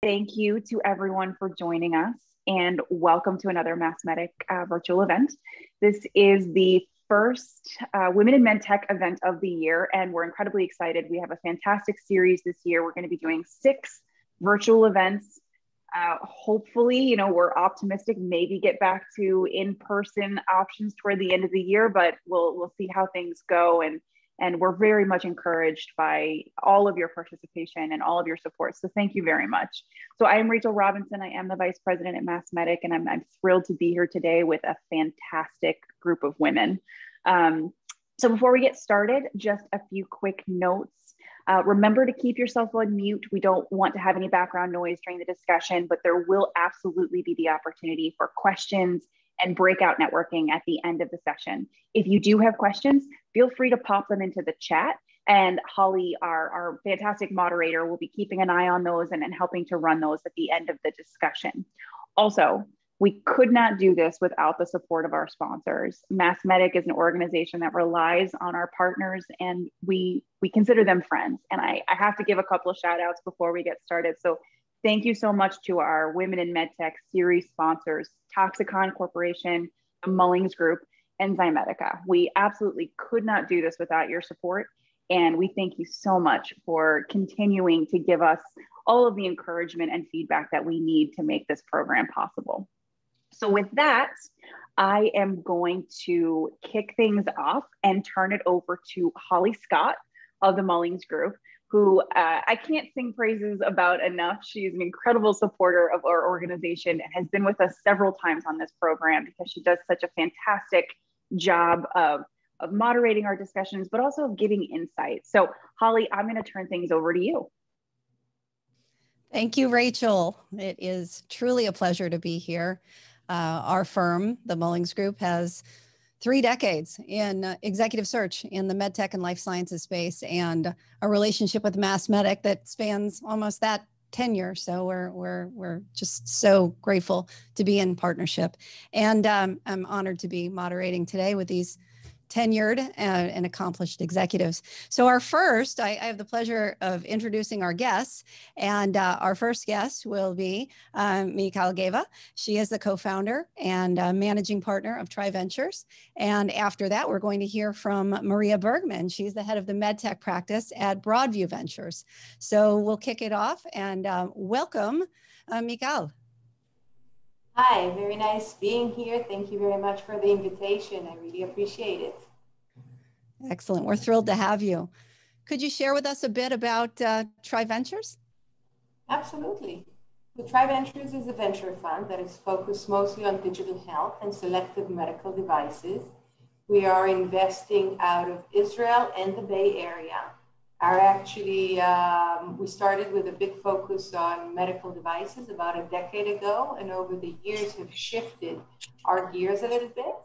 thank you to everyone for joining us and welcome to another Medtech virtual event. This is the first Women in Medtech event of the year, and we're incredibly excited. We have a fantastic series this year. We're going to be doing 6 virtual events. Hopefully, we're optimistic, maybe get back to in-person options toward the end of the year, but we'll see how things go. And we're very much encouraged by all of your participation and all of your support. So thank you very much. So I am Rachel Robinson. I am the Vice President at Medtech, and I'm thrilled to be here today with a fantastic group of women. So before we get started, just a few quick notes. Remember to keep yourself on mute. We don't want to have any background noise during the discussion, but there will absolutely be the opportunity for questions and breakout networking at the end of the session. If you do have questions, feel free to pop them into the chat, and Holly, our fantastic moderator, will be keeping an eye on those and helping to run those at the end of the discussion. Also, we could not do this without the support of our sponsors. Medtech is an organization that relies on our partners, and we consider them friends. And I have to give a couple of shout outs before we get started. So thank you so much to our Women in Medtech series sponsors, Toxicon Corporation, the Mullings Group, and Zymedica. We absolutely could not do this without your support. And we thank you so much for continuing to give us all of the encouragement and feedback that we need to make this program possible. So with that, I am going to kick things off and turn it over to Holly Scott of the Mullings Group, who I can't sing praises about enough. She's an incredible supporter of our organization and has been with us several times on this program because she does such a fantastic job of moderating our discussions, but also of giving insight. So Holly, I'm going to turn things over to you. Thank you, Rachel. It is truly a pleasure to be here. Our firm, the Mullings Group, has 3 decades in executive search in the medtech and life sciences space, and a relationship with Medtech that spans almost that tenure. So we're just so grateful to be in partnership, and I'm honored to be moderating today with these tenured and accomplished executives. So I have the pleasure of introducing our guests, and our first guest will be Michal Geva. She is the co-founder and managing partner of TriVentures. And after that, we're going to hear from Maria Bergman. She's the head of the MedTech practice at Broadview Ventures. So we'll kick it off and welcome Michal. Hi, very nice being here. Thank you very much for the invitation. I really appreciate it. Excellent. We're thrilled to have you. Could you share with us a bit about TriVentures? Absolutely. The TriVentures is a venture fund that is focused mostly on digital health and selective medical devices. We are investing out of Israel and the Bay Area. We started with a big focus on medical devices about a decade ago, and over the years have shifted our gears a little bit.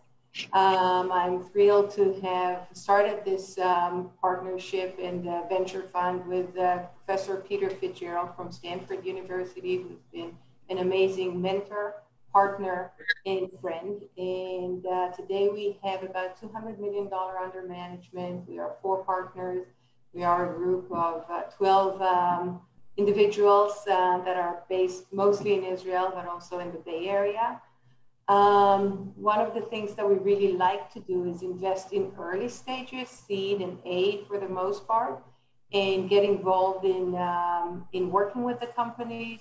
I'm thrilled to have started this partnership and venture fund with Professor Peter Fitzgerald from Stanford University, who's been an amazing mentor, partner, and friend. And today we have about $200 million under management. We are 4 partners. We are a group of 12 individuals that are based mostly in Israel, but also in the Bay Area. One of the things that we really like to do is invest in early stages, seed and aid for the most part, and get involved in working with the companies.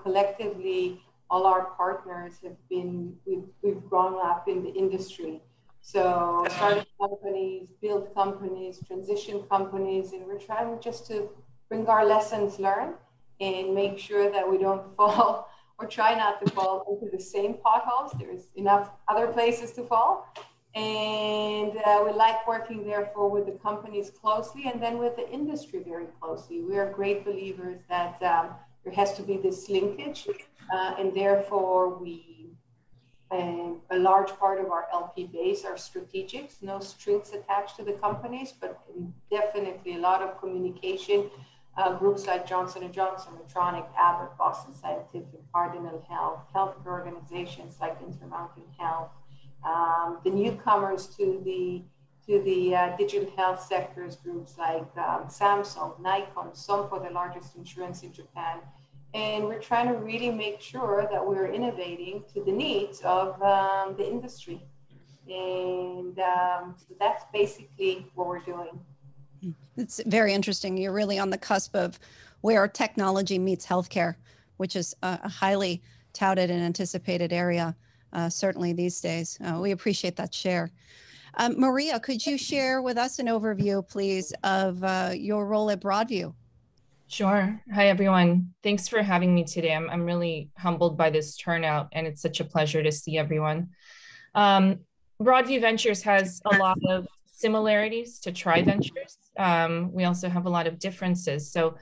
Collectively, all our partners have been, we've grown up in the industry. So started companies, build companies, transition companies, and we're trying just to bring our lessons learned and make sure that we don't fall or try not to fall into the same potholes. There's enough other places to fall. And we like working therefore with the companies closely and then with the industry very closely. We are great believers that there has to be this linkage and therefore a large part of our LP base are strategics, no strings attached to the companies, but definitely a lot of communication. Groups like Johnson & Johnson, Medtronic, Abbott, Boston Scientific, Cardinal Health, healthcare organizations like Intermountain Health, the newcomers to the digital health sectors, groups like Samsung, Nikon, Sompo, the largest insurance in Japan, And we're trying to really make sure that we're innovating to the needs of the industry. And so that's basically what we're doing. It's very interesting. You're really on the cusp of where technology meets healthcare, which is a highly touted and anticipated area, certainly these days. We appreciate that share. Maria, could you share with us an overview, please, of your role at Broadview? Sure. Hi, everyone. Thanks for having me today. I'm really humbled by this turnout, and it's such a pleasure to see everyone. Broadview Ventures has a lot of similarities to Tri Ventures. We also have a lot of differences. So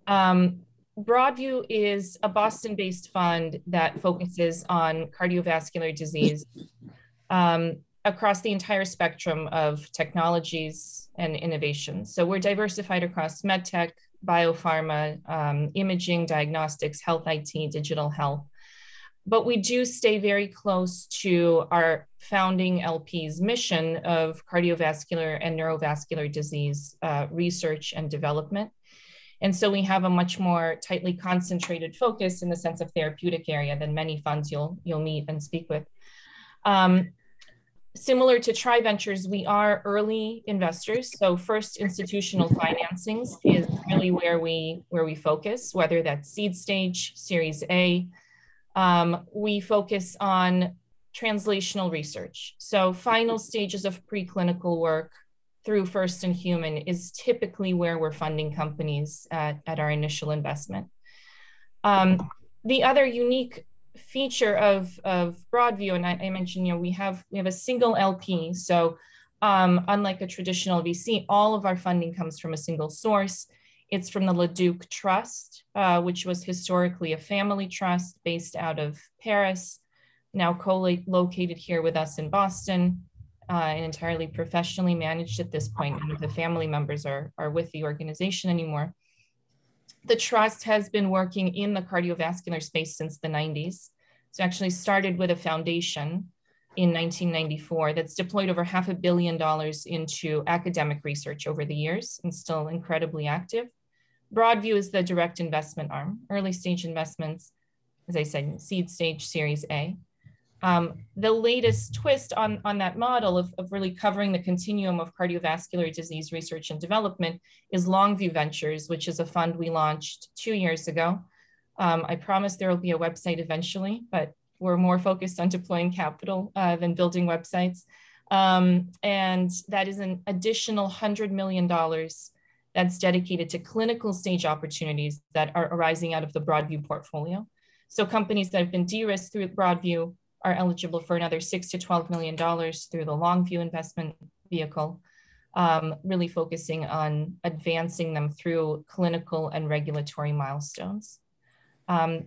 Broadview is a Boston-based fund that focuses on cardiovascular disease across the entire spectrum of technologies and innovations. So we're diversified across medtech, biopharma, imaging, diagnostics, health IT, digital health. But we do stay very close to our founding LP's mission of cardiovascular and neurovascular disease research and development. And so we have a much more tightly concentrated focus in the sense of therapeutic area than many funds you'll meet and speak with. Similar to Tri Ventures, we are early investors. So first institutional financings is really where we focus, whether that's seed stage, Series A. We focus on translational research. So final stages of preclinical work through first in human is typically where we're funding companies at our initial investment. The other unique feature of Broadview, and I mentioned, we have a single LP. So unlike a traditional VC, all of our funding comes from a single source. It's from the Leduc Trust, which was historically a family trust based out of Paris, now co-located here with us in Boston, and entirely professionally managed at this point. None of the family members are with the organization anymore. The trust has been working in the cardiovascular space since the 90s. So actually started with a foundation in 1994 that's deployed over $500 million into academic research over the years and still incredibly active. Broadview is the direct investment arm, early stage investments, as I said, seed stage, Series A. The latest twist on that model of really covering the continuum of cardiovascular disease research and development is Longview Ventures, which is a fund we launched 2 years ago. I promise there will be a website eventually, but we're more focused on deploying capital than building websites. And that is an additional $100 million that's dedicated to clinical stage opportunities that are arising out of the Broadview portfolio. So companies that have been de-risked through Broadview are eligible for another $6 to $12 million through the Longview investment vehicle, really focusing on advancing them through clinical and regulatory milestones. I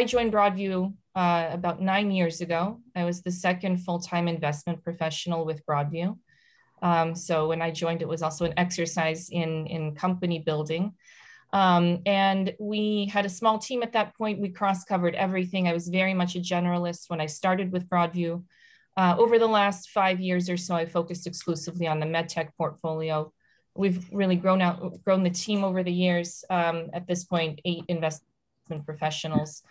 joined Broadview about 9 years ago. I was the second full-time investment professional with Broadview. So when I joined, it was also an exercise in company building. And we had a small team at that point. We cross-covered everything. I was very much a generalist when I started with Broadview. Over the last 5 years or so, I focused exclusively on the medtech portfolio. We've really grown the team over the years. At this point, 8 investment professionals,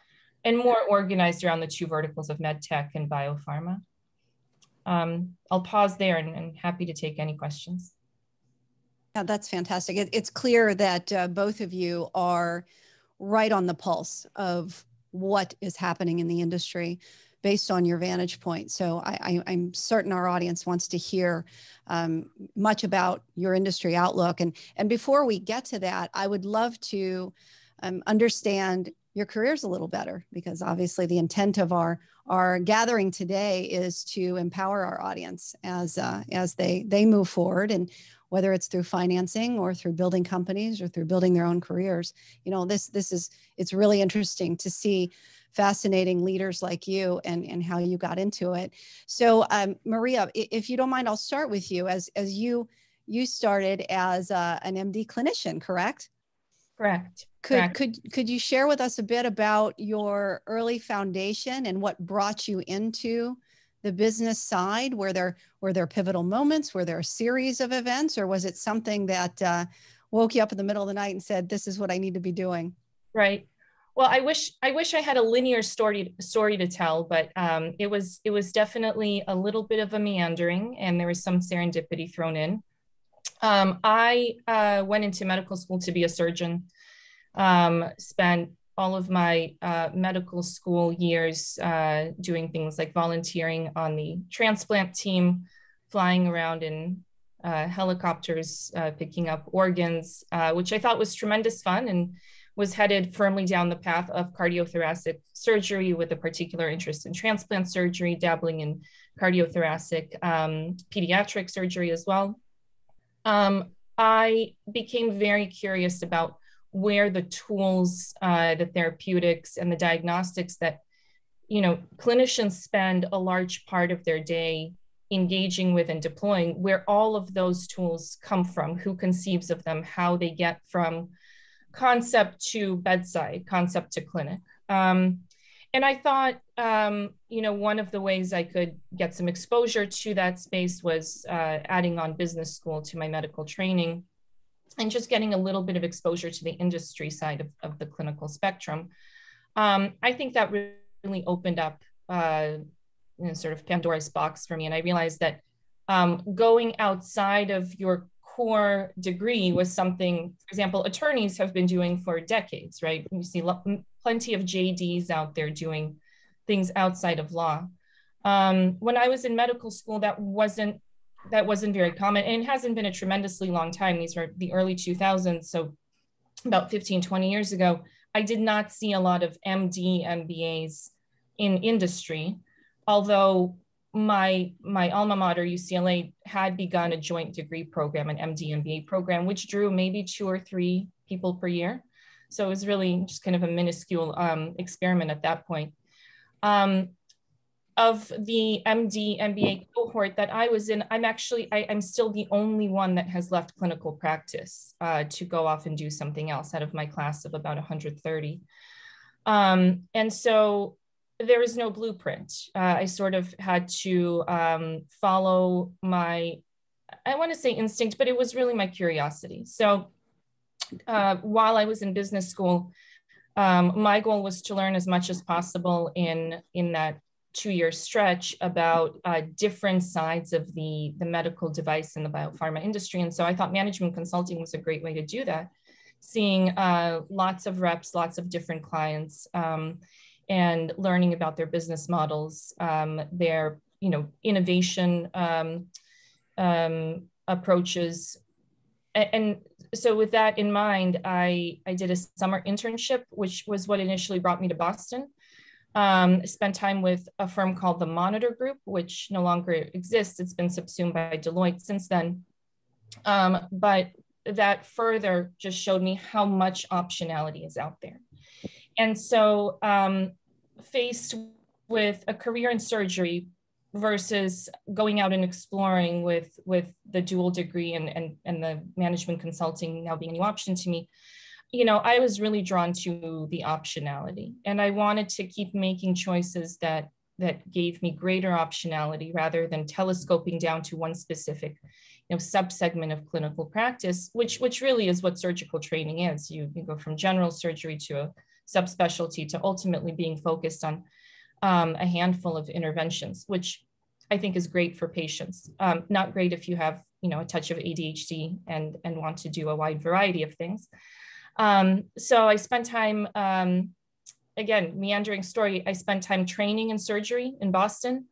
and more organized around the 2 verticals of medtech and biopharma. I'll pause there and happy to take any questions. Yeah, that's fantastic. It's clear that both of you are right on the pulse of what is happening in the industry based on your vantage point. So I'm certain our audience wants to hear much about your industry outlook. And before we get to that, I would love to understand your careers a little better, because obviously the intent of our gathering today is to empower our audience as they move forward, and whether it's through financing or through building companies or through building their own careers. It's really interesting to see fascinating leaders like you and how you got into it. So Maria, if you don't mind, I'll start with you as you started as an MD clinician, correct? Correct. Could you share with us a bit about your early foundation and what brought you into the business side? Were there pivotal moments? Were there a series of events, or was it something that woke you up in the middle of the night and said, "This is what I need to be doing"? Right. Well, I wish I had a linear story to tell, but it was definitely a little bit of a meandering, and there was some serendipity thrown in. I went into medical school to be a surgeon. Spent all of my medical school years doing things like volunteering on the transplant team, flying around in helicopters, picking up organs, which I thought was tremendous fun, and was headed firmly down the path of cardiothoracic surgery with a particular interest in transplant surgery, dabbling in cardiothoracic pediatric surgery as well. I became very curious about where the tools, the therapeutics, and the diagnostics that clinicians spend a large part of their day engaging with and deploying, where all of those tools come from, who conceives of them, how they get from concept to bedside, concept to clinic. And I thought, one of the ways I could get some exposure to that space was adding on business school to my medical training, and just getting a little bit of exposure to the industry side of the clinical spectrum. I think that really opened up sort of Pandora's box for me. And I realized that going outside of your core degree was something, for example, attorneys have been doing for decades, right? You see plenty of JDs out there doing things outside of law. When I was in medical school, that wasn't very common, and it hasn't been a tremendously long time. These are the early 2000s, so about 15, 20 years ago. I did not see a lot of MD, MBAs in industry, although my alma mater, UCLA, had begun a joint degree program, an MD, MBA program, which drew maybe 2 or 3 people per year. So it was really just kind of a minuscule experiment at that point. Of the MD, MBA cohort that I was in, I'm still the only one that has left clinical practice to go off and do something else out of my class of about 130. And so there is no blueprint. I sort of had to follow my, I want to say instinct, but it was really my curiosity. So while I was in business school, my goal was to learn as much as possible in that 2-year stretch about different sides of the medical device and the biopharma industry. And so I thought management consulting was a great way to do that, seeing lots of reps, lots of different clients, and learning about their business models, their innovation approaches. And so with that in mind, I did a summer internship, which was what initially brought me to Boston. Spent time with a firm called the Monitor Group, which no longer exists. It's been subsumed by Deloitte since then. But that further just showed me how much optionality is out there. And so faced with a career in surgery versus going out and exploring with the dual degree and the management consulting now being a new option to me, I was really drawn to the optionality, and I wanted to keep making choices that gave me greater optionality rather than telescoping down to one specific, subsegment of clinical practice, which really is what surgical training is. You go from general surgery to a subspecialty to ultimately being focused on a handful of interventions, which I think is great for patients. Not great if you have, a touch of ADHD and want to do a wide variety of things. So I spent time, again, meandering story, I spent time training in surgery in Boston,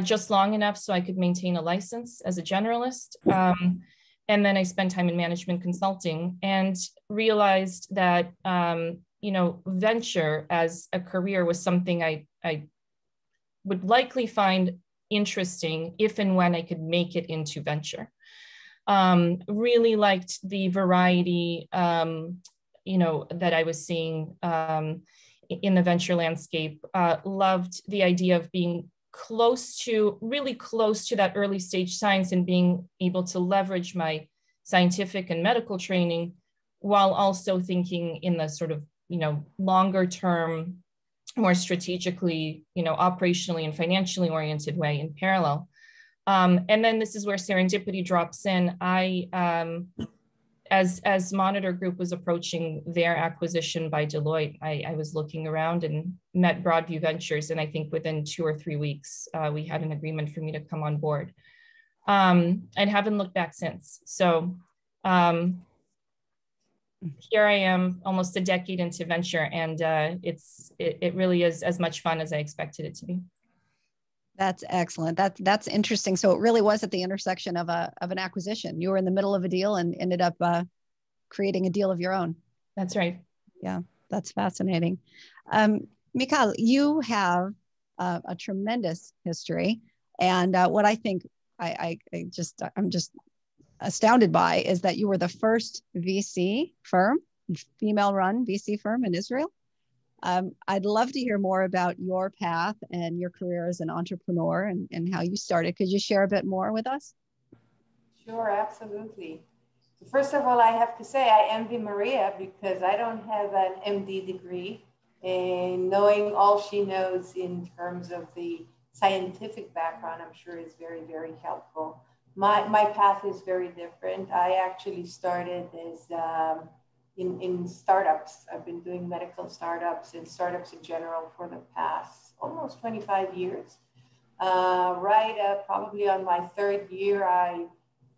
just long enough so I could maintain a license as a generalist. And then I spent time in management consulting and realized that, venture as a career was something I would likely find interesting if and when I could make it into venture. Really liked the variety, that I was seeing in the venture landscape. Loved the idea of being really close to that early stage science and being able to leverage my scientific and medical training while also thinking in the sort of, longer term, more strategically, operationally and financially oriented way in parallel. And then this is where serendipity drops in. I as Monitor Group was approaching their acquisition by Deloitte, I was looking around and met Broadview Ventures. And I think within 2 or 3 weeks, we had an agreement for me to come on board. And haven't looked back since. So here I am almost a decade into venture, and it really is as much fun as I expected it to be. That's excellent. That's interesting. So it really was at the intersection of an acquisition. You were in the middle of a deal and ended up creating a deal of your own. That's right. Yeah, that's fascinating. Mikhail, you have a tremendous history, and what I think I'm just astounded by is that you were the first VC firm, female-run VC firm in Israel. I'd love to hear more about your path and your career as an entrepreneur and how you started. Could you share a bit more with us? Sure, absolutely. So first of all, I have to say I envy Maria because I don't have an MD degree, and knowing all she knows in terms of the scientific background, I'm sure is very, very helpful. My path is very different. I actually started as in startups. I've been doing medical startups and startups in general for the past almost 25 years. Probably on my 3rd year, I,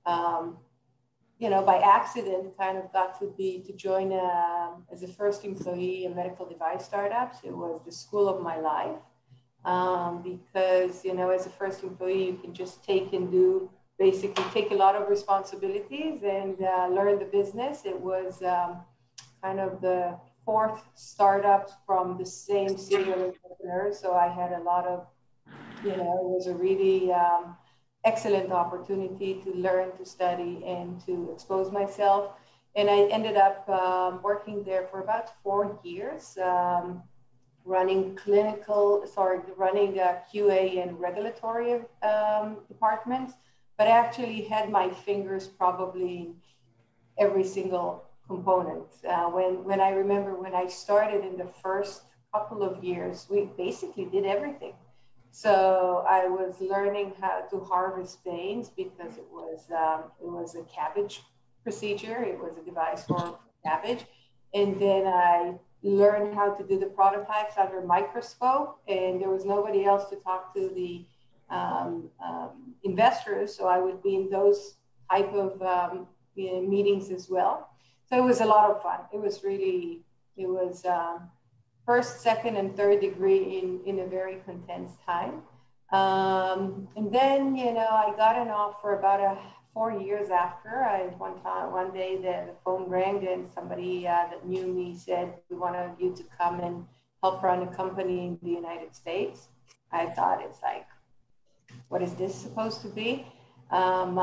by accident, kind of got to join as a first employee in medical device startups. It was the school of my life because, as a first employee, you can just basically take a lot of responsibilities and learn the business. It was kind of the 4th startup from the same serial entrepreneur. So I had a lot of, it was a really excellent opportunity to learn, to study, and to expose myself. And I ended up working there for about 4 years, running QA and regulatory departments. But I actually had my fingers probably in every single component. When I remember when I started in the first couple of years, we basically did everything. So I was learning how to harvest beans because it was a cabbage procedure. It was a device for cabbage. And then I learned how to do the prototypes under microscope, and there was nobody else to talk to the investors, so I would be in those type of meetings as well. So it was a lot of fun. It was 1st, 2nd, and 3rd degree in a very condensed time. And then, I got an offer about 4 years after. One day the phone rang and somebody that knew me said, "We want you to come and help run a company in the United States." I thought, it's like, what is this supposed to be?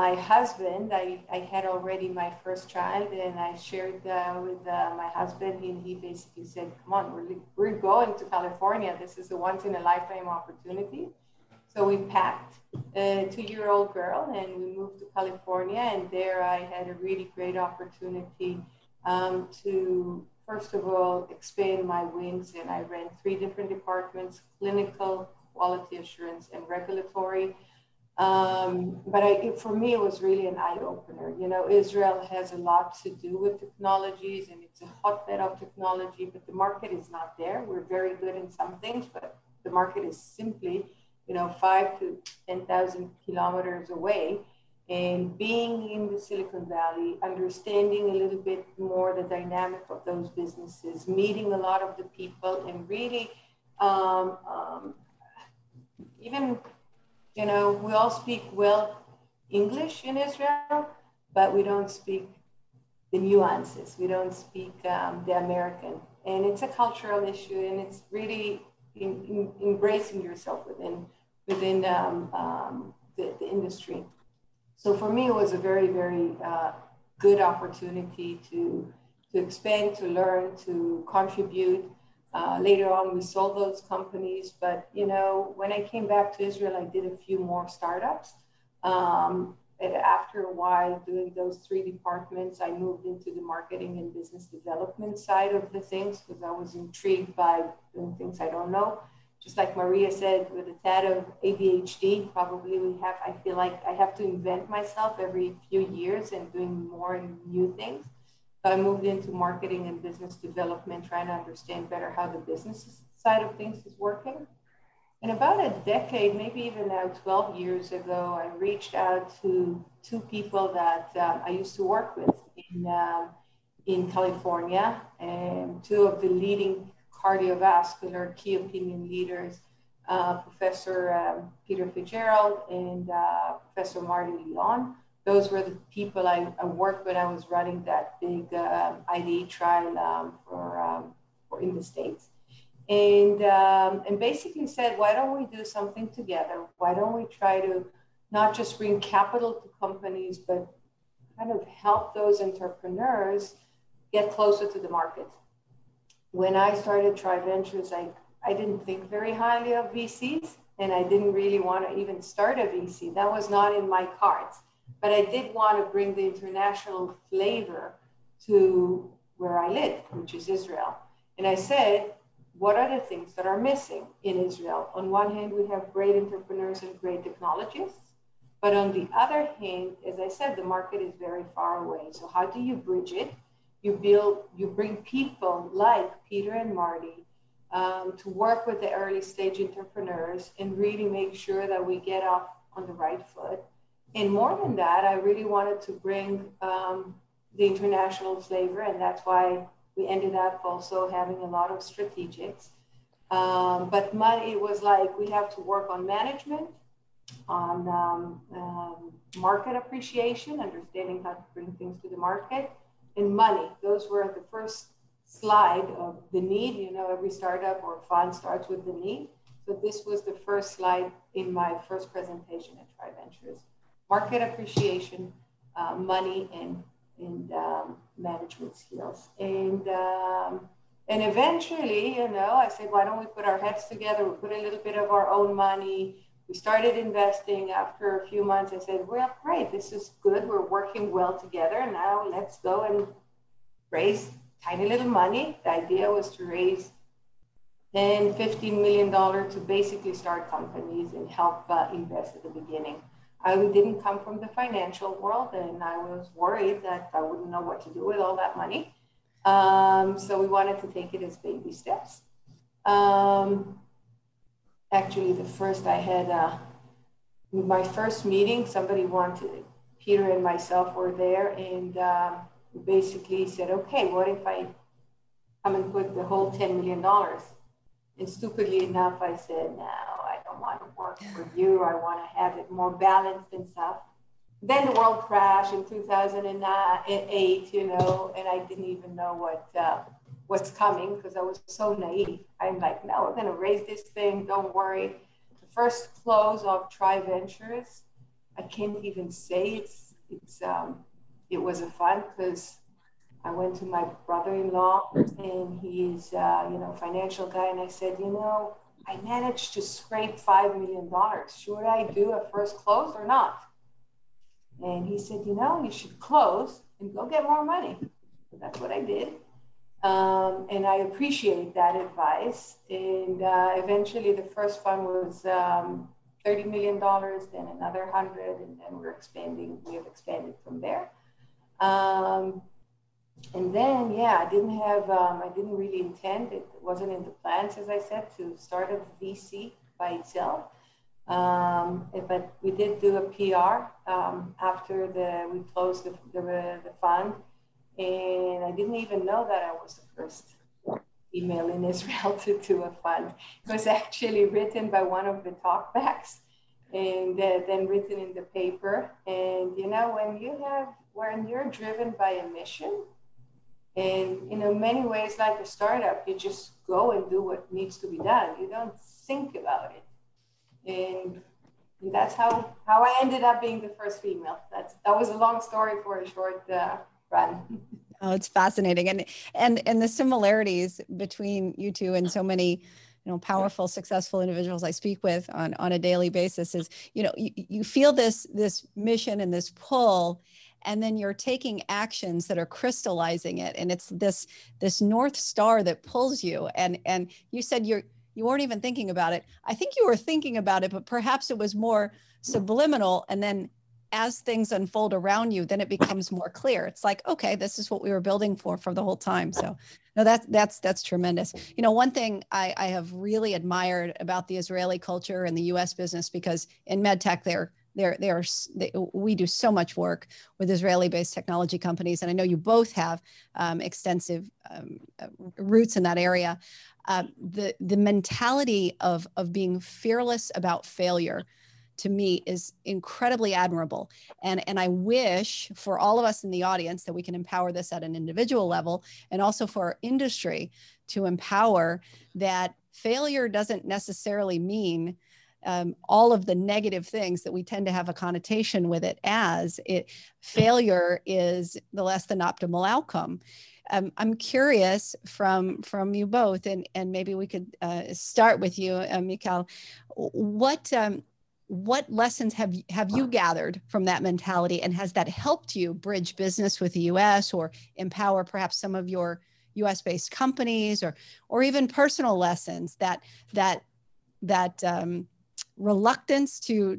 My husband, I had already my first child, and I shared with my husband, and he basically said, "Come on, we're going to California. This is a once in a lifetime opportunity." So we packed a 2-year-old girl and we moved to California, and there I had a really great opportunity to, first of all, expand my wings, and I ran 3 different departments: clinical, quality assurance, and regulatory. But for me, it was really an eye-opener. Israel has a lot to do with technologies, and it's a hotbed of technology, but the market is not there. We're very good in some things, but the market is simply, 5 to 10,000 kilometers away. And being in the Silicon Valley, understanding a little bit more the dynamic of those businesses, meeting a lot of the people, and really even, we all speak well English in Israel, but we don't speak the nuances. We don't speak the American. And it's a cultural issue, and it's really embracing yourself within the industry. So for me, it was a very, very good opportunity to expand, to learn, to contribute. Later on, we sold those companies. But, when I came back to Israel, I did a few more startups. And after a while doing those 3 departments, I moved into the marketing and business development side of the things because I was intrigued by doing things I don't know. Just like Maria said, with a tad of ADHD, probably I feel like I have to invent myself every few years and doing more and new things. So I moved into marketing and business development, trying to understand better how the business side of things is working. And about a decade, maybe even now 12 years ago, I reached out to two people that I used to work with in California, and two of the leading cardiovascular key opinion leaders, Professor Peter Fitzgerald and Professor Marty Leon. Those were the people I worked when I was running that big IDE trial for in the States. And basically said, why don't we do something together? Why don't we try to not just bring capital to companies, but kind of help those entrepreneurs get closer to the market? When I started Tri Ventures, I didn't think very highly of VCs, and I didn't really want to even start a VC. That was not in my cards. But I did want to bring the international flavor to where I live, which is Israel. And I said, what are the things that are missing in Israel? On one hand, we have great entrepreneurs and great technologists. But on the other hand, as I said, the market is very far away. So how do you bridge it? You bring people like Peter and Marty to work with the early stage entrepreneurs and really make sure that we get off on the right foot. And more than that, I really wanted to bring the international flavor, and that's why we ended up also having a lot of strategics. But money, it was like we have to work on management, on market appreciation, understanding how to bring things to the market, and money. Those were the first slide of the need. You know, every startup or fund starts with the need. So this was the first slide in my first presentation at Tri Ventures. Market appreciation, money, and management skills. And eventually, you know, I said, why don't we put our heads together? We put a little bit of our own money. We started investing. After a few months, I said, well, great, this is good. We're working well together. Now let's go and raise tiny little money. The idea was to raise $10, $15 million to basically start companies and help invest at the beginning. I didn't come from the financial world, and I was worried that I wouldn't know what to do with all that money. So we wanted to take it as baby steps. Actually, the first I had, my first meeting, somebody wanted, Peter and myself were there, and we basically said, okay, what if I come and put the whole $10 million? And stupidly enough, I said, no, I don't want to work for you. I want to have it more balanced and stuff. Then the world crashed in 2008, you know, and I didn't even know what's coming because I was so naive. I'm like, no, we're going to raise this thing. Don't worry. The first close of Tri Ventures, I can't even say it was a fun because I went to my brother-in-law, and he's, financial guy. And I said, I managed to scrape $5 million. Should I do a first close or not? And he said, you should close and go get more money. So that's what I did. And I appreciate that advice. And eventually the first fund was $30 million, then another 100, and then we're expanding. We have expanded from there. And then, I didn't really intend, it wasn't in the plans, as I said, to start a VC by itself. But we did do a PR after we closed the fund. And I didn't even know that I was the first female in Israel to do a fund. It was actually written by one of the talkbacks and then written in the paper. And, when you're driven by a mission, and in many ways, like a startup, you just go and do what needs to be done. You don't think about it. And that's how I ended up being the first female. That was a long story for a short run. Oh, it's fascinating. And the similarities between you two and so many, powerful, successful individuals I speak with on a daily basis is, you feel this mission and this pull, and then you're taking actions that are crystallizing it. And it's this North Star that pulls you. And you said you weren't even thinking about it. I think you were thinking about it, but perhaps it was more subliminal. And then as things unfold around you, then it becomes more clear. It's like, okay, this is what we were building for the whole time. So no, that's tremendous. You know, one thing I have really admired about the Israeli culture and the US business, because in MedTech, we do so much work with Israeli-based technology companies. And I know you both have extensive roots in that area. The mentality of being fearless about failure, to me, is incredibly admirable. And I wish for all of us in the audience that we can empower this at an individual level, and also for our industry to empower that failure doesn't necessarily mean all of the negative things that we tend to have a connotation with it as. Failure is the less than optimal outcome. I'm curious from you both, and maybe we could start with you, Mikhail. What lessons have you gathered from that mentality, and has that helped you bridge business with the U.S. or empower perhaps some of your U.S.-based companies, or even personal lessons that reluctance to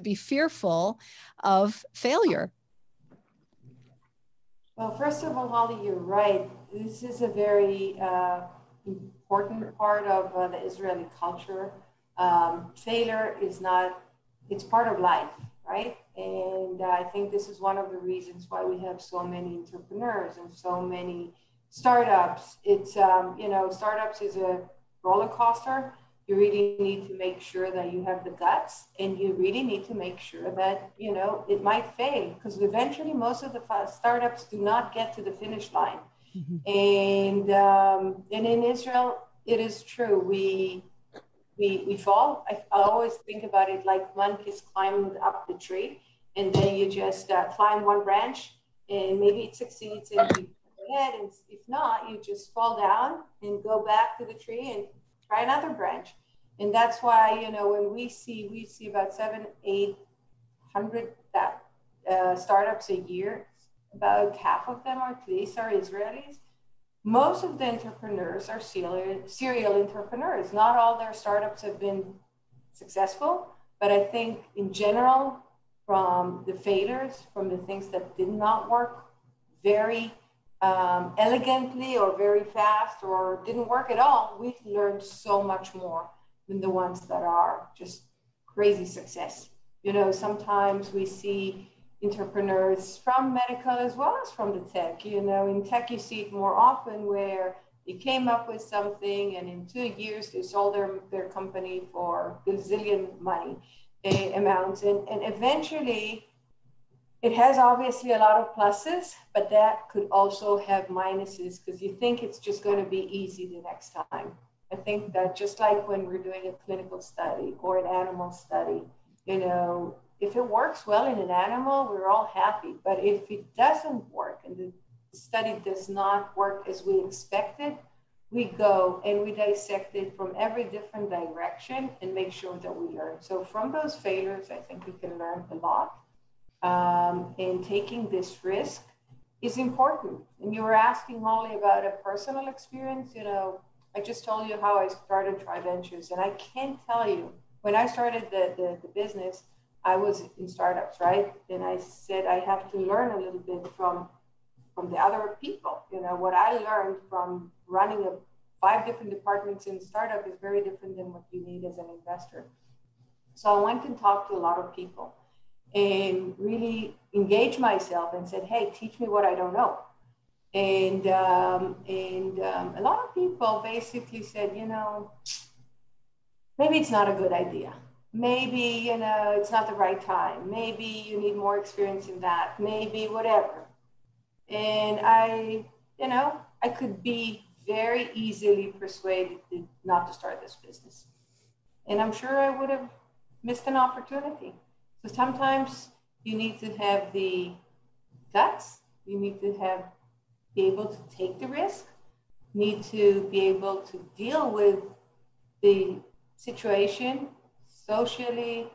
be fearful of failure? Well, first of all, Holly, you're right. This is a very important part of the Israeli culture. Failure is not, it's part of life, right? And I think this is one of the reasons why we have so many entrepreneurs and so many startups. It's, startups is a roller coaster. You really need to make sure that you have the guts, and you really need to make sure that, it might fail, because eventually most of the startups do not get to the finish line. Mm-hmm. And in Israel, it is true. We fall. I always think about it like monkeys climbing up the tree, and then you just climb one branch, and maybe it succeeds and you go ahead, and if not, you just fall down and go back to the tree and try another branch. And that's why, when we see about 700-800 startups a year, about half of them are Israelis. Most of the entrepreneurs are serial entrepreneurs. Not all their startups have been successful, but I think in general, from the failures, from the things that did not work very elegantly or very fast or didn't work at all, we've learned so much more than the ones that are just crazy success. Sometimes we see entrepreneurs from medical as well as from the tech. In tech, you see it more often where they came up with something and in 2 years they sold their company for gazillion money amounts. And eventually, it has obviously a lot of pluses, but that could also have minuses, because you think it's just going to be easy the next time. I think that just like when we're doing a clinical study or an animal study, if it works well in an animal, we're all happy. But if it doesn't work and the study does not work as we expected, we go and we dissect it from every different direction and make sure that we learn. So from those failures, I think we can learn a lot. And taking this risk is important. And you were asking Molly about a personal experience. I just told you how I started Tri Ventures, and I can't tell you, when I started the business, I was in startups, right? And I said I have to learn a little bit from the other people. What I learned from running 5 different departments in startup is very different than what you need as an investor. So I went and talked to a lot of people and really engaged myself and said, hey, teach me what I don't know. And a lot of people basically said, maybe it's not a good idea. Maybe, it's not the right time. Maybe you need more experience in that. Maybe whatever. And I could be very easily persuaded not to start this business. And I'm sure I would have missed an opportunity. So sometimes you need to have the guts. You need to be able to take the risk. Need to be able to deal with the situation socially,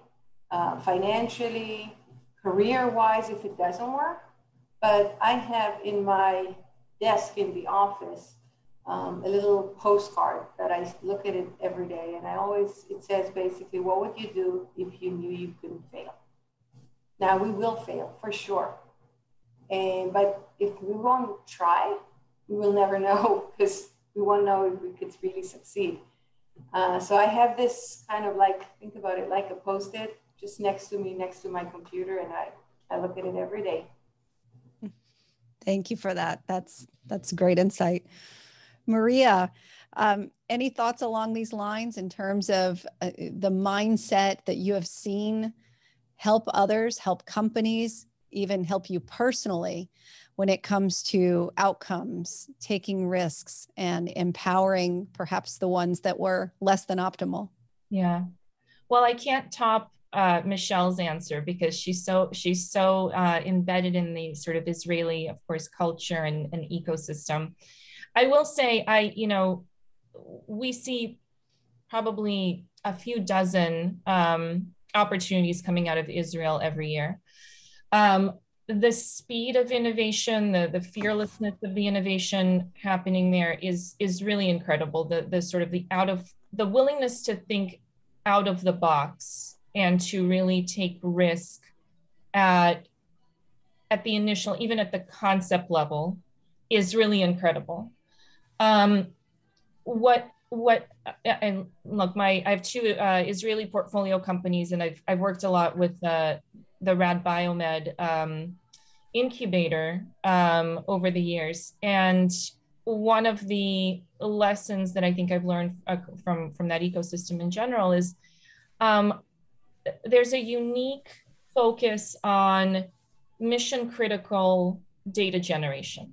financially, career-wise, if it doesn't work. But I have in my desk in the office a little postcard that I look at it every day. And it says basically, what would you do if you knew you couldn't fail? Now, we will fail for sure. But if we won't try, we will never know, because we won't know if we could really succeed. So I have this kind of like, think about it like a Post-it just next to me, next to my computer, and I look at it every day. Thank you for that. That's great insight. Maria, any thoughts along these lines in terms of the mindset that you have seen help others, help companies, even help you personally when it comes to outcomes, taking risks, and empowering perhaps the ones that were less than optimal? Yeah. Well, I can't top Michelle's answer, because she's so embedded in the sort of Israeli, of course, culture and ecosystem. I will say, we see probably a few dozen opportunities coming out of Israel every year. The speed of innovation, the fearlessness of the innovation happening there is really incredible. The sort of the willingness to think out of the box and to really take risk at the initial, even at the concept level, is really incredible. And look, I have two Israeli portfolio companies, and I've worked a lot with the Rad Biomed incubator over the years. And one of the lessons that I think I've learned from that ecosystem in general is there's a unique focus on mission critical data generation.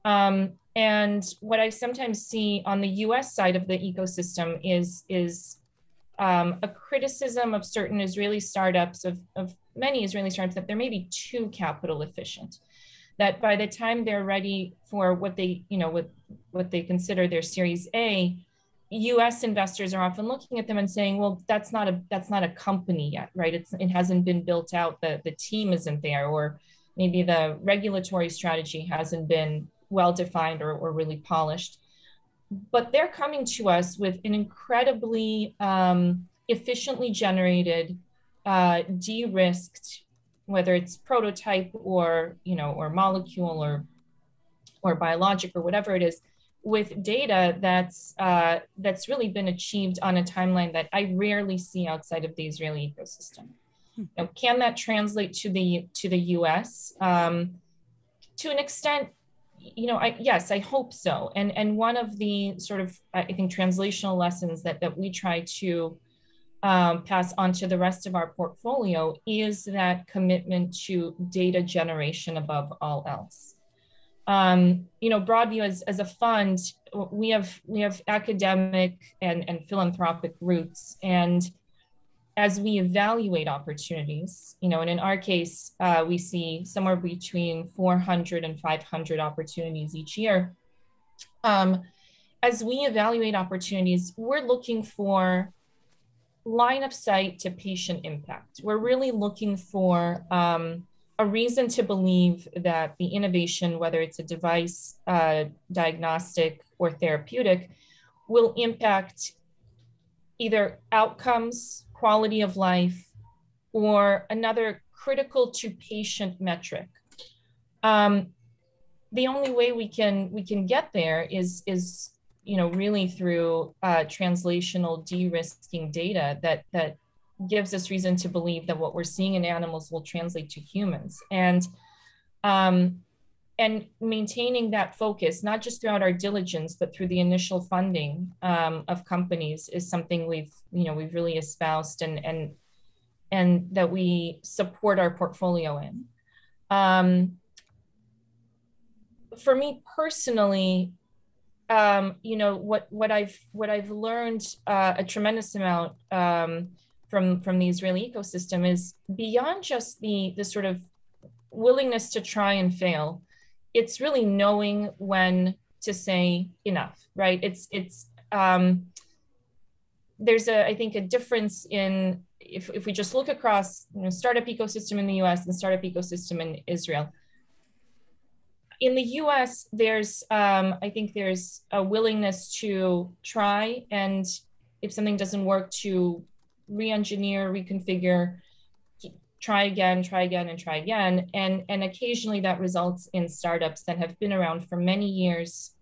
And what I sometimes see on the US side of the ecosystem is a criticism of certain Israeli startups, of many Israeli startups, that they're maybe too capital efficient, that by the time they're ready for what they consider their Series A, US investors are often looking at them and saying, well, that's not a company yet, right? It hasn't been built out, the team isn't there, or maybe the regulatory strategy hasn't been well-defined or really polished. But they're coming to us with an incredibly efficiently generated, de-risked, whether it's prototype or molecule or biologic or whatever it is, with data that's really been achieved on a timeline that I rarely see outside of the Israeli ecosystem. Now, can that translate to the US? To an extent, yes, I hope so. And one of the sort of, I think, translational lessons that we try to pass on to the rest of our portfolio is that commitment to data generation above all else. Broadview as a fund, we have academic and philanthropic roots, and as we evaluate opportunities, and in our case, we see somewhere between 400 and 500 opportunities each year. As we evaluate opportunities, we're looking for line of sight to patient impact. We're really looking for a reason to believe that the innovation, whether it's a device, diagnostic, or therapeutic, will impact either outcomes, quality of life, or another critical to patient metric. The only way we can get there is really through translational de-risking data that gives us reason to believe that what we're seeing in animals will translate to humans. And maintaining that focus, not just throughout our diligence, but through the initial funding of companies, is something we've really espoused and that we support our portfolio in. For me personally, what I've learned a tremendous amount from the Israeli ecosystem is beyond just the sort of willingness to try and fail. It's really knowing when to say enough, right? There's I think a difference in if we just look across startup ecosystem in the US and startup ecosystem in Israel. In the US, I think there's a willingness to try, and if something doesn't work, to re-engineer, reconfigure, try again, and try again. And occasionally that results in startups that have been around for many years,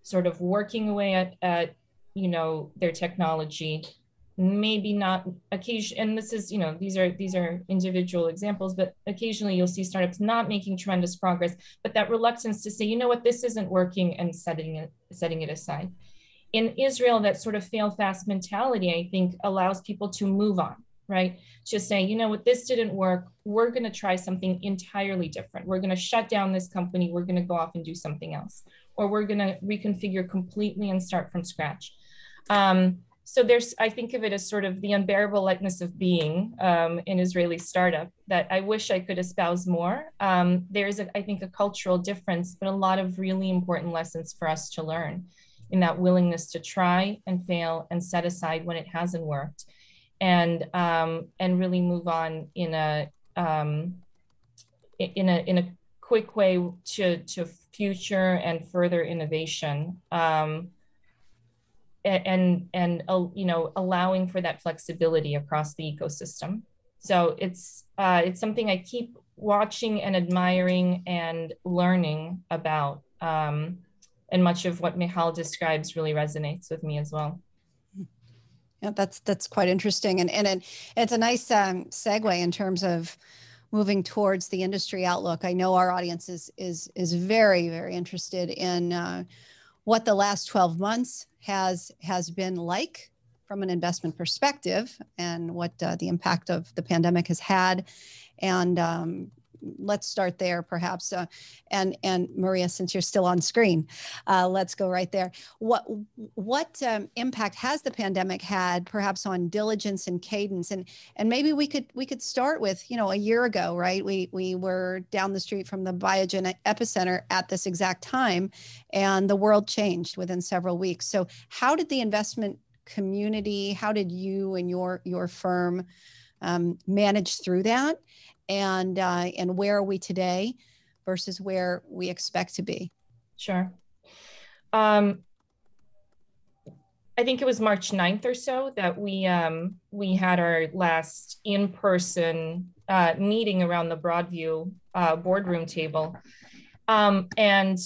sort of working away at their technology, maybe not occasion, and this is, these are individual examples, but occasionally you'll see startups not making tremendous progress, but that reluctance to say, you know what, this isn't working, and setting it aside. In Israel, that sort of fail fast mentality, I think, allows people to move on, right? To say, you know what, this didn't work. We're going to try something entirely different. We're going to shut down this company. We're going to go off and do something else. Or we're going to reconfigure completely and start from scratch. So I think of it as sort of the unbearable lightness of being an Israeli startup that I wish I could espouse more. There's, I think, a cultural difference, but a lot of really important lessons for us to learn in that willingness to try and fail and set aside when it hasn't worked, and really move on in a quick way to future and further innovation. And allowing for that flexibility across the ecosystem. So it's something I keep watching and admiring and learning about. And much of what Michal describes really resonates with me as well. Yeah, that's quite interesting, and it's a nice segue in terms of moving towards the industry outlook. I know our audience is very, very interested in what the last 12 months has been like from an investment perspective, and what the impact of the pandemic has had. And let's start there, perhaps. And Maria, since you're still on screen, let's go right there. What impact has the pandemic had, perhaps, on diligence and cadence? And maybe we could start with, a year ago, right? We were down the street from the Biogen epicenter at this exact time, and the world changed within several weeks. So how did the investment community, how did you and your firm manage through that? And where are we today versus where we expect to be? Sure. I think it was March 9th or so that we had our last in-person meeting around the Broadview boardroom table. And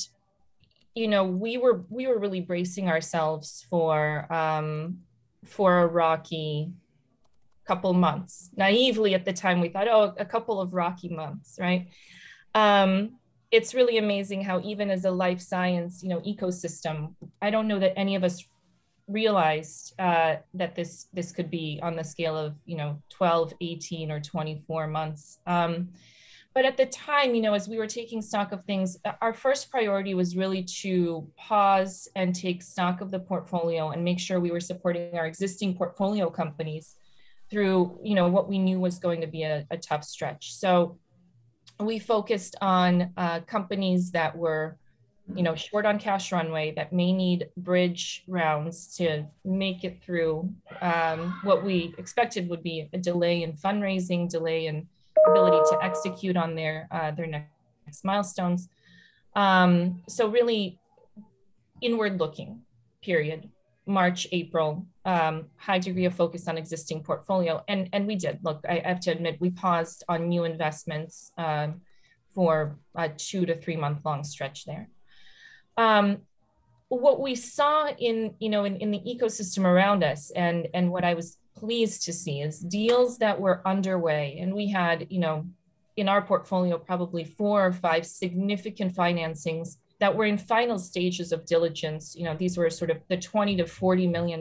we were really bracing ourselves for a rocky couple months. Naively at the time, we thought, a couple of rocky months, right? It's really amazing how even as a life science, ecosystem, I don't know that any of us realized that this could be on the scale of, 12, 18, or 24 months. But at the time, as we were taking stock of things, our first priority was really to pause and take stock of the portfolio and make sure we were supporting our existing portfolio companies through, what we knew was going to be a tough stretch. So we focused on companies that were, short on cash runway, that may need bridge rounds to make it through what we expected would be a delay in fundraising, delay in ability to execute on their next milestones. So really inward looking period. March, April, high degree of focus on existing portfolio. And we did. Look, I have to admit, we paused on new investments for a 2 to 3 month long stretch there. What we saw in the ecosystem around us, and what I was pleased to see, is deals that were underway. And we had, in our portfolio, probably 4 or 5 significant financings that were in final stages of diligence. These were sort of the $20 to $40 million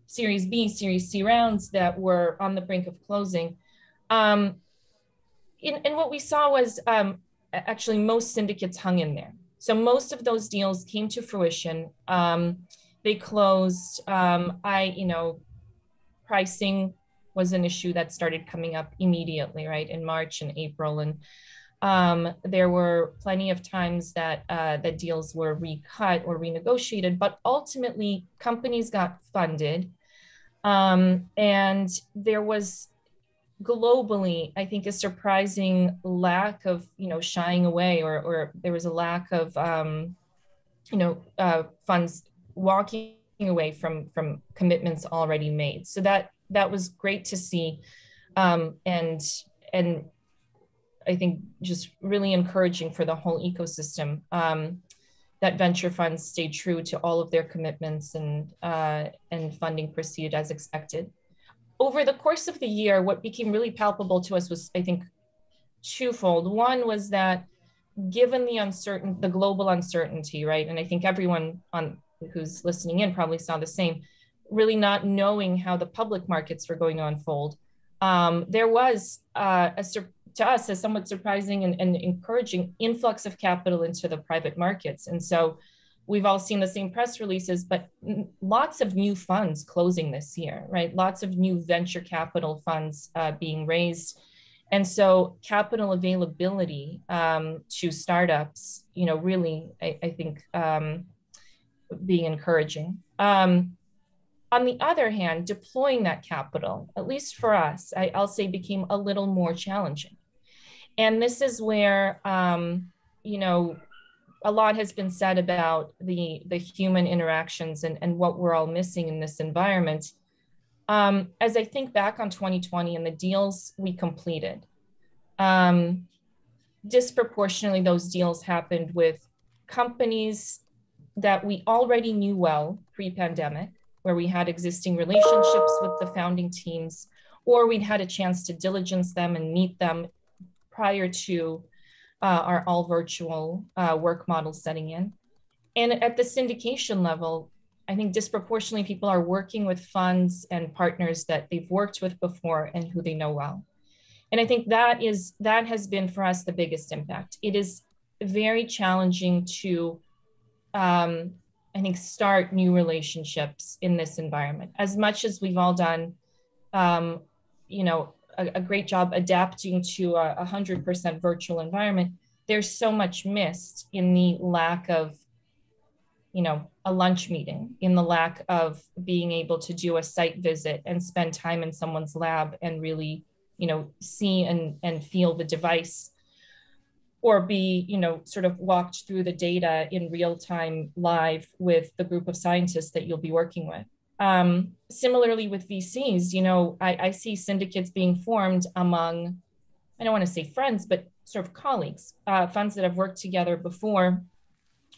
Series B, Series C rounds that were on the brink of closing. And what we saw was actually most syndicates hung in there. So most of those deals came to fruition. They closed. Pricing was an issue that started coming up immediately, right, in March and April. And there were plenty of times that that deals were recut or renegotiated, but ultimately companies got funded. And there was globally, I think, a surprising lack of, shying away, or there was a lack of, funds walking away from commitments already made. So that was great to see. And and I think just really encouraging for the whole ecosystem, that venture funds stay true to all of their commitments, and funding proceeded as expected. Over the course of the year, what became really palpable to us was, I think, twofold. One was that given the global uncertainty, right? And I think everyone who's listening in probably saw the same, really not knowing how the public markets were going to unfold. There was to us a somewhat surprising and encouraging influx of capital into the private markets. And so we've all seen the same press releases, but lots of new funds closing this year, right? Lots of new venture capital funds being raised. And so capital availability to startups, really, I think, being encouraging. On the other hand, deploying that capital, at least for us, I'll say became a little more challenging. And this is where, a lot has been said about the human interactions and what we're all missing in this environment. As I think back on 2020 and the deals we completed, disproportionately those deals happened with companies that we already knew well pre-pandemic, where we had existing relationships with the founding teams, or we'd had a chance to diligence them and meet them prior to our all virtual work model setting in. And at the syndication level, I think disproportionately people are working with funds and partners that they've worked with before and who they know well. And I think that has been for us the biggest impact. It is very challenging to, I think, start new relationships in this environment. As much as we've all done, a great job adapting to a 100% virtual environment, there's so much missed in the lack of, a lunch meeting, in the lack of being able to do a site visit and spend time in someone's lab and really, see and feel the device, or be, sort of walked through the data in real time live with the group of scientists that you'll be working with. Similarly with VCs, I see syndicates being formed among, I don't want to say friends, but sort of colleagues, funds that have worked together before,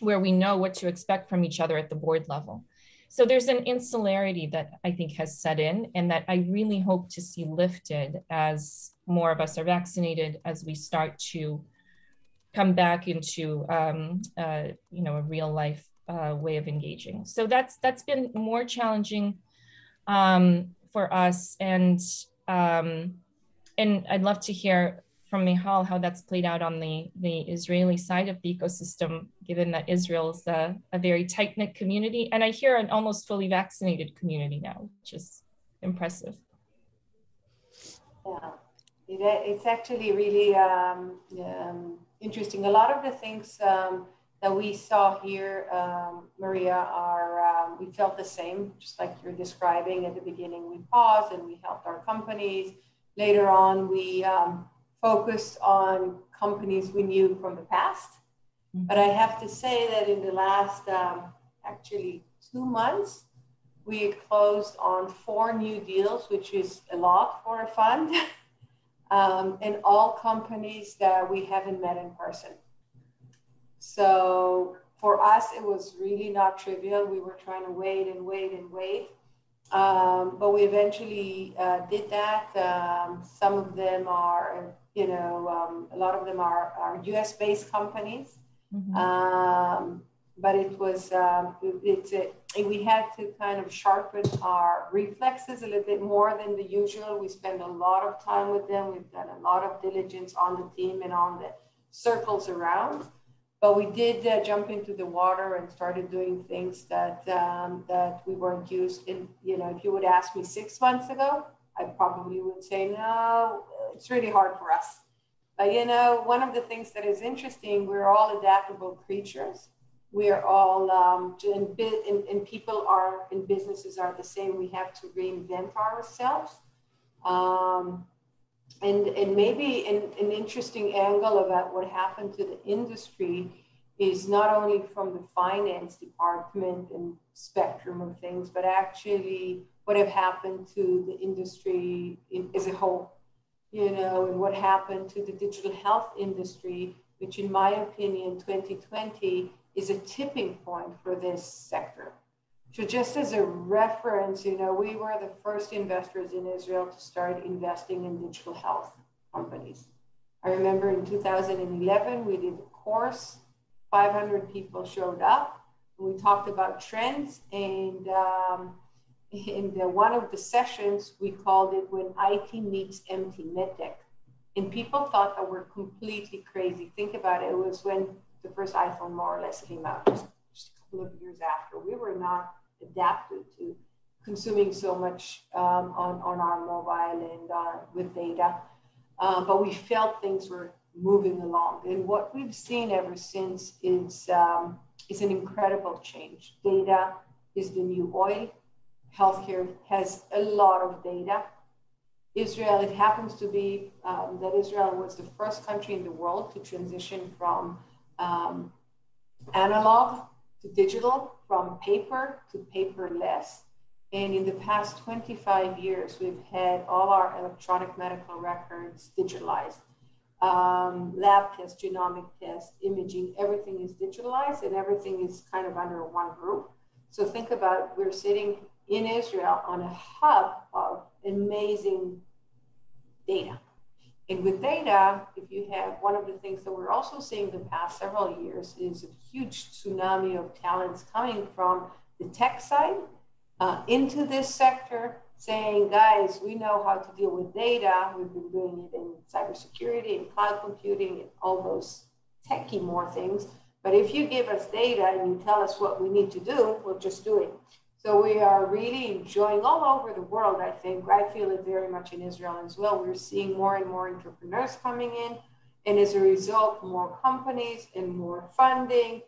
where we know what to expect from each other at the board level. So there's an insularity that I think has set in, and that I really hope to see lifted as more of us are vaccinated, as we start to come back into a real life way of engaging. So that's been more challenging for us, and I'd love to hear from Michal how that's played out on the Israeli side of the ecosystem, given that Israel is a very tight-knit community, and I hear an almost fully vaccinated community now, which is impressive. Yeah, it's actually really interesting. A lot of the things that we saw here, Maria, are we felt the same, just like you're describing. At the beginning, we paused and we helped our companies. Later on, we focused on companies we knew from the past. Mm-hmm. But I have to say that in the last actually 2 months, we closed on 4 new deals, which is a lot for a fund. And all companies that we haven't met in person. So for us, it was really not trivial. We were trying to wait and wait and wait. But we eventually did that. Some of them are, a lot of them are US-based companies. Mm-hmm. But it was, we had to kind of sharpen our reflexes a little bit more than the usual. We spend a lot of time with them. We've done a lot of diligence on the team and on the circles around. But we did jump into the water and started doing things that we weren't used in. If you would ask me 6 months ago, I probably would say, no, it's really hard for us. But, one of the things that is interesting, we're all adaptable creatures. We are all, and people are, and businesses are the same. We have to reinvent ourselves. And maybe an interesting angle about what happened to the industry is not only from the finance department and spectrum of things, but actually what have happened to the industry as a whole. and what happened to the digital health industry, which in my opinion, 2020 is a tipping point for this sector. So just as a reference, we were the first investors in Israel to start investing in digital health companies. I remember in 2011, we did a course, 500 people showed up, and we talked about trends. And in one of the sessions, we called it When IT Meets Empty, Medtech. And people thought that we're completely crazy. Think about it. It was when the first iPhone more or less came out, just a couple of years after. We were not adapted to consuming so much on our mobile and with data. But we felt things were moving along. And what we've seen ever since is an incredible change. Data is the new oil. Healthcare has a lot of data. Israel, it happens to be that Israel was the first country in the world to transition from analog to digital, from paper to paperless. And in the past 25 years, we've had all our electronic medical records digitalized. Lab tests, genomic tests, imaging, everything is digitalized and everything is kind of under one roof. So think about, we're sitting in Israel on a hub of amazing data. And with data, if you have, one of the things that we're also seeing the past several years is a huge tsunami of talents coming from the tech side into this sector, saying, guys, we know how to deal with data. We've been doing it in cybersecurity and cloud computing and all those techie more things. But if you give us data and you tell us what we need to do, we'll just do it. So we are really enjoying all over the world, I think. I feel it very much in Israel as well. We're seeing more and more entrepreneurs coming in. And as a result, more companies and more funding.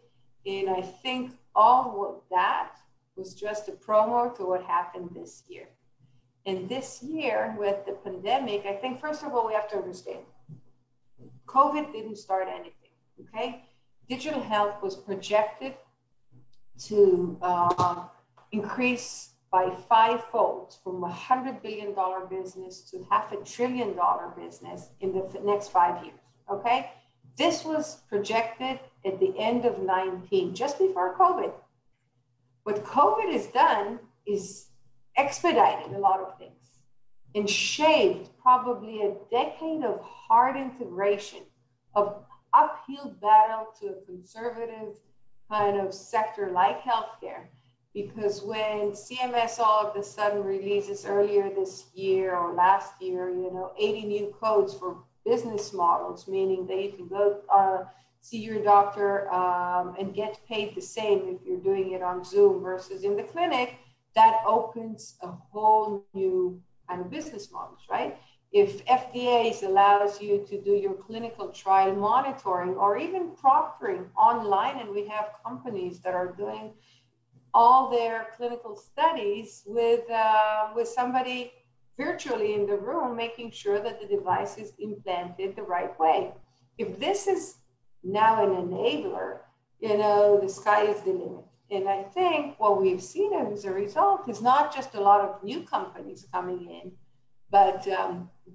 And I think all of that was just a promo to what happened this year. And this year with the pandemic, I think, first of all, we have to understand, COVID didn't start anything, okay? Digital health was projected to increase by fivefold from $100 billion business to $500 billion business in the next 5 years, okay? This was projected at the end of 19, just before COVID. What COVID has done is expedited a lot of things and shaved probably a decade of hard integration, of uphill battle to a conservative kind of sector like healthcare. Because when CMS all of a sudden releases earlier this year or last year, 80 new codes for business models, meaning that you can go see your doctor and get paid the same if you're doing it on Zoom versus in the clinic, that opens a whole new kind of business models, right? If FDA allows you to do your clinical trial monitoring or even proctoring online, and we have companies that are doing all their clinical studies with somebody virtually in the room, making sure that the device is implanted the right way. If this is now an enabler, the sky is the limit. And I think what we've seen as a result is not just a lot of new companies coming in, but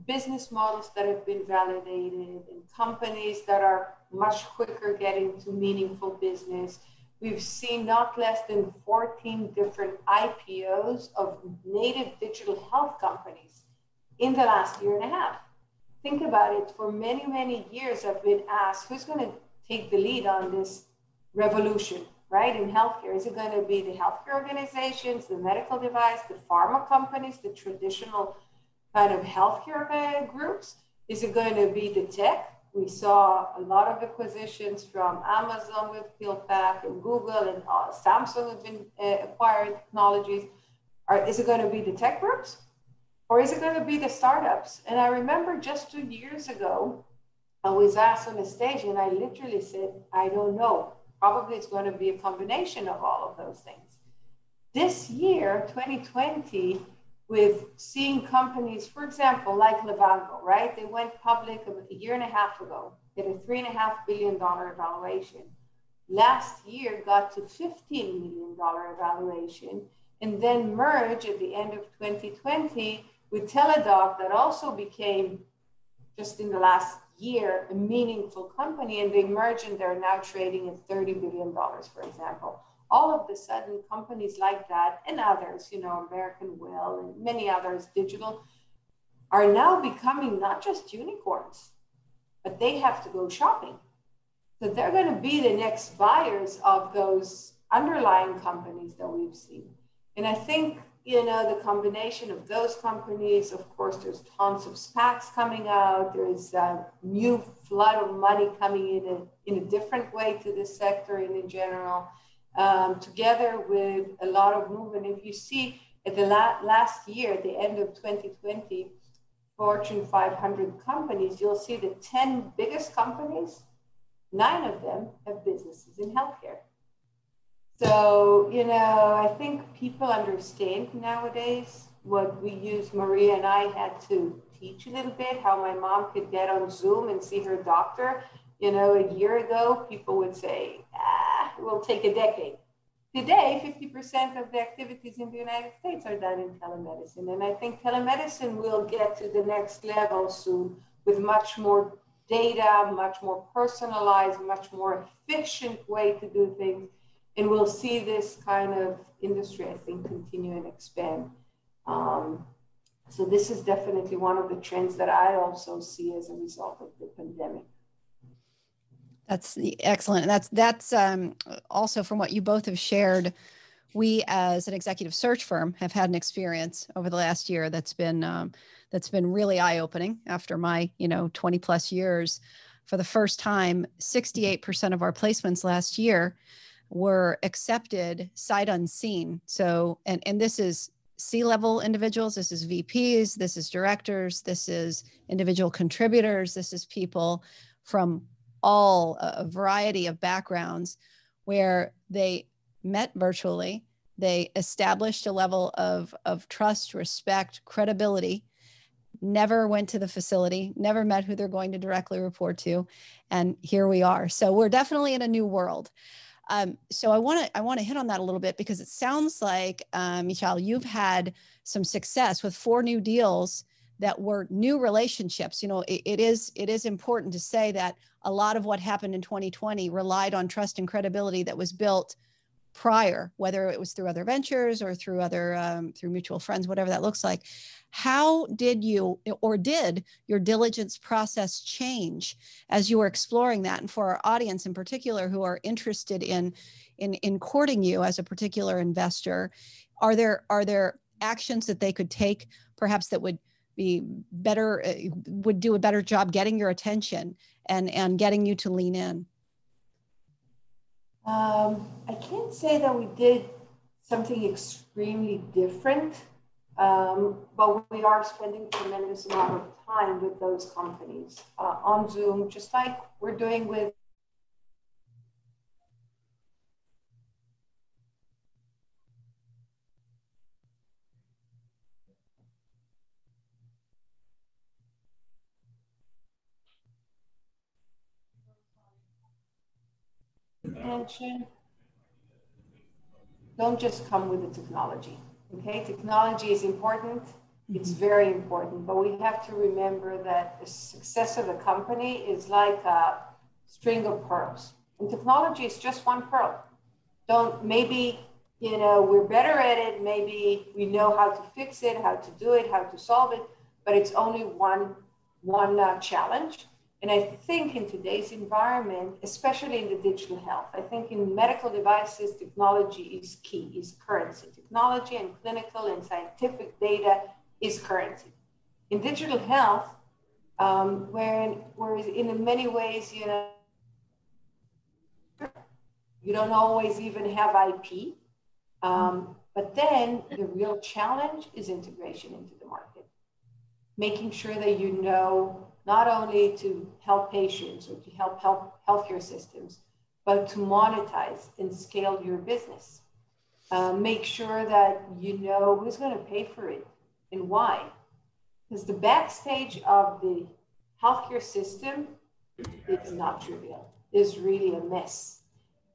business models that have been validated and companies that are much quicker getting to meaningful business. We've seen not less than 14 different IPOs of native digital health companies in the last year and a half. Think about it, for many, many years I've been asked, who's going to take the lead on this revolution, right, in healthcare? Is it going to be the healthcare organizations, the medical device, the pharma companies, the traditional kind of healthcare groups? Is it going to be the tech? We saw a lot of acquisitions from Amazon with PillPack and Google, and Samsung have been acquired technologies. Is it going to be the tech groups? Or is it going to be the startups? And I remember just 2 years ago, I was asked on a stage and I literally said, I don't know. Probably it's going to be a combination of all of those things. This year, 2020, with seeing companies, for example, like Livongo, right? They went public a year and a half ago, at a $3.5 billion valuation. Last year got to $15 million valuation, and then merged at the end of 2020 with Teladoc, that also became just in the last year, a meaningful company, and they merge and they're now trading at $30 billion, for example. All of a sudden, companies like that and others, you know, American Will and many others, digital, are now becoming not just unicorns, but they have to go shopping. So they're going to be the next buyers of those underlying companies that we've seen. And I think, you know, the combination of those companies, of course, there's tons of SPACs coming out. There's a new flood of money coming in a different way to this sector and in general, together with a lot of movement. If you see at the last year, at the end of 2020, Fortune 500 companies, you'll see the 10 biggest companies, 9 of them have businesses in healthcare. So, you know, I think people understand nowadays what we use. Maria and I had to teach a little bit how my mom could get on Zoom and see her doctor. You know, a year ago, people would say, it will take a decade. Today, 50% of the activities in the United States are done in telemedicine. And I think telemedicine will get to the next level soon with much more data, much more personalized, much more efficient way to do things. And we'll see this kind of industry, I think, continue and expand. So this is definitely one of the trends that I also see as a result of the pandemic. That's excellent. And that's also from what you both have shared. We, as an executive search firm, have had an experience over the last year that's been really eye-opening. After my 20 plus years, for the first time, 68% of our placements last year were accepted sight unseen. So, and this is C-level individuals, this is VPs, this is directors, this is individual contributors, this is people from all a variety of backgrounds, where they met virtually, they established a level of trust, respect, credibility, never went to the facility, never met who they're going to directly report to, and here we are. So we're definitely in a new world. So I want to hit on that a little bit, because it sounds like, Michal, you've had some success with 4 new deals that were new relationships. You know, it is important to say that a lot of what happened in 2020 relied on trust and credibility that was built prior, whether it was through other ventures or through through mutual friends, whatever that looks like. How did you, or did your diligence process change as you were exploring that? And for our audience in particular, who are interested in courting you as a particular investor, are there actions that they could take, perhaps, that would be better, would do a better job getting your attention and getting you to lean in? I can't say that we did something extremely different, but we are spending a tremendous amount of time with those companies on Zoom, just like we're doing with attention. Don't just come with the technology, okay? Technology is important, it's very important, but we have to remember that the success of a company is like a string of pearls, and technology is just one pearl. Maybe, you know, we're better at it, maybe we know how to fix it, how to do it, how to solve it, but it's only one challenge. And I think in today's environment, especially in the digital health, I think in medical devices, technology is key, is currency. Technology and clinical and scientific data is currency. In digital health, whereas in many ways, you know, you don't always even have IP, but then the real challenge is integration into the market. Making sure that you know not only to help patients or to help healthcare systems, but to monetize and scale your business. Make sure that you know who's going to pay for it and why. Because the backstage of the healthcare system is not trivial, it's really a mess.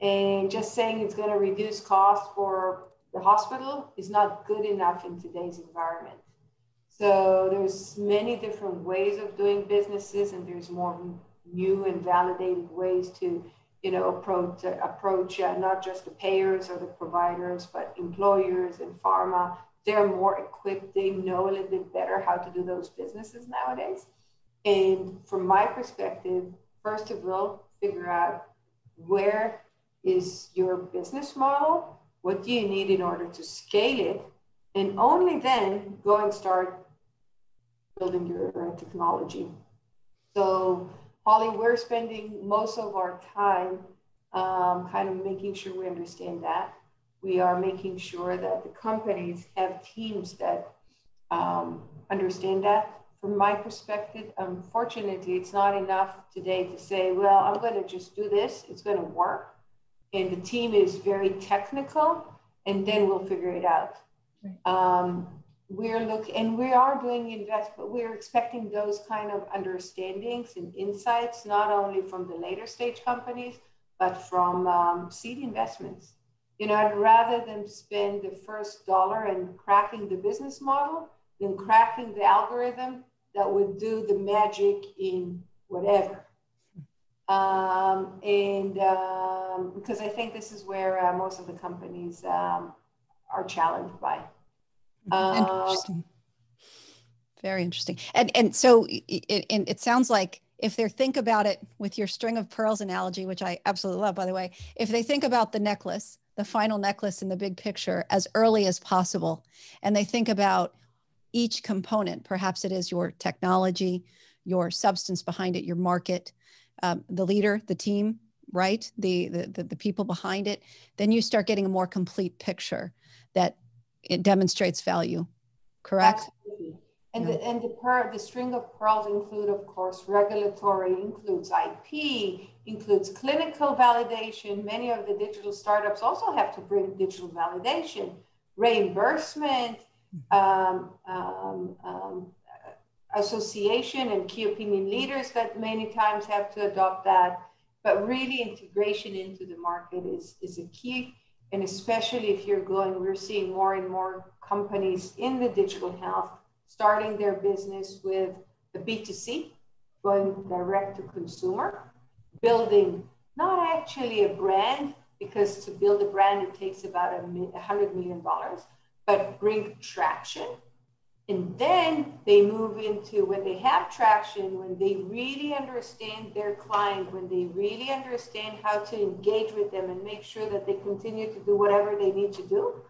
And just saying it's going to reduce costs for the hospital is not good enough in today's environment. So there's many different ways of doing businesses, and there's more new and validated ways to, approach not just the payers or the providers, but employers and pharma. They're more equipped. They know a little bit better how to do those businesses nowadays. And from my perspective, first of all, figure out where is your business model? What do you need in order to scale it? And only then go and start building your technology. So, Holly, we're spending most of our time kind of making sure we understand that. We are making sure that the companies have teams that understand that. From my perspective, unfortunately, it's not enough today to say, well, I'm going to just do this, it's going to work. And the team is very technical, and then we'll figure it out. Right. We are doing but we're expecting those kind of understandings and insights, not only from the later stage companies, but from seed investments. I'd rather them spend the first dollar and cracking the business model than cracking the algorithm that would do the magic in whatever. Because I think this is where most of the companies are challenged by. Interesting. Very interesting. And so it sounds like if they think about it with your string of pearls analogy, which I absolutely love, by the way, if they think about the necklace, the final necklace in the big picture as early as possible, and they think about each component, perhaps it is your technology, your substance behind it, your market, the leader, the team, right? The people behind it, then you start getting a more complete picture that it demonstrates value, correct? Absolutely. And the string of pearls include, of course, regulatory, includes IP, includes clinical validation. Many of the digital startups also have to bring digital validation, reimbursement, association and key opinion leaders that many times have to adopt that. But really integration into the market is a key. And especially if we're seeing more and more companies in the digital health starting their business with the B2C, going direct to consumer, building not actually a brand, because to build a brand, it takes about $100 million, but bring traction. And then they move into, when they have traction, when they really understand their client, when they really understand how to engage with them and make sure that they continue to do whatever they need to do,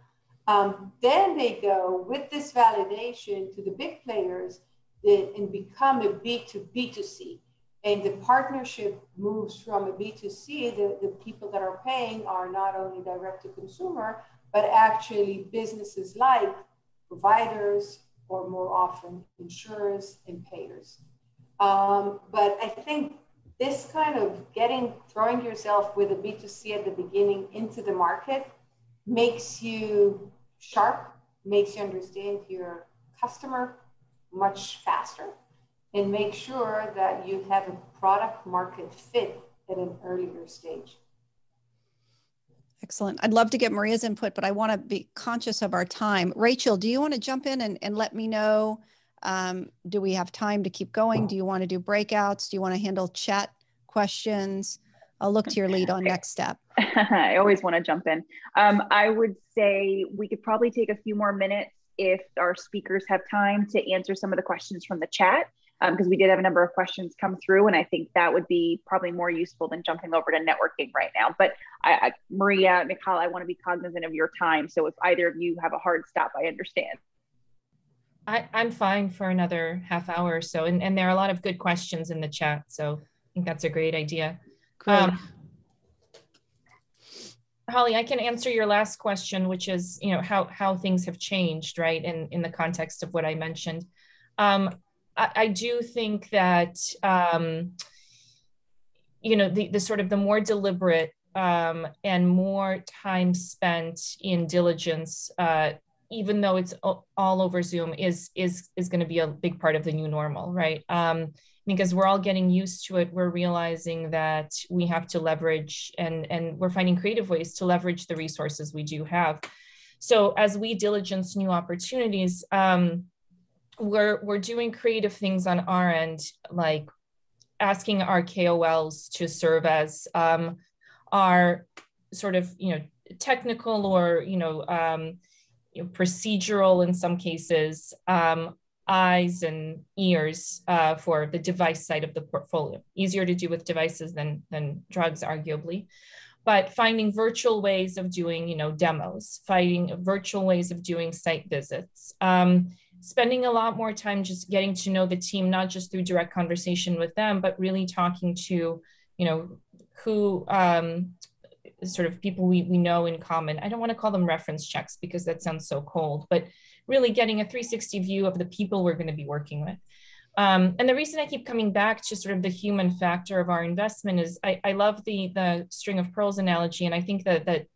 then they go with this validation to the big players and become a B2B2C. And the partnership moves from a B2C, the people that are paying are not only direct to consumer, but actually businesses like providers, or more often insurers and payers. But I think this kind of throwing yourself with a B2C at the beginning into the market makes you sharp, makes you understand your customer much faster, and make sure that you have a product market fit at an earlier stage. Excellent. I'd love to get Maria's input, but I want to be conscious of our time. Rachel, do you want to jump in and let me know, do we have time to keep going? Do you want to do breakouts? Do you want to handle chat questions? I'll look to your lead on next step. I always want to jump in. I would say we could probably take a few more minutes if our speakers have time to answer some of the questions from the chat, because we did have a number of questions come through, and I think that would be probably more useful than jumping over to networking right now. But Maria, Michal, I want to be cognizant of your time. So if either of you have a hard stop, I understand. I'm fine for another half hour or so. And there are a lot of good questions in the chat. So I think that's a great idea. Holly, I can answer your last question, which is, how things have changed, right? In the context of what I mentioned. I do think that, the sort of the more deliberate and more time spent in diligence, even though it's all over Zoom, is going to be a big part of the new normal, right? Because we're all getting used to it. We're realizing that we have to leverage, and we're finding creative ways to leverage the resources we do have. So as we diligence new opportunities, we're doing creative things on our end, like asking our KOLs to serve as our sort of, technical or, procedural in some cases, eyes and ears for the device side of the portfolio. Easier to do with devices than drugs, arguably. But finding virtual ways of doing, demos, finding virtual ways of doing site visits, spending a lot more time just getting to know the team, not just through direct conversation with them, but really talking to, who sort of people we know in common. I don't want to call them reference checks because that sounds so cold, but really getting a 360 view of the people we're going to be working with. And the reason I keep coming back to sort of the human factor of our investment is I love the string of pearls analogy. And I think that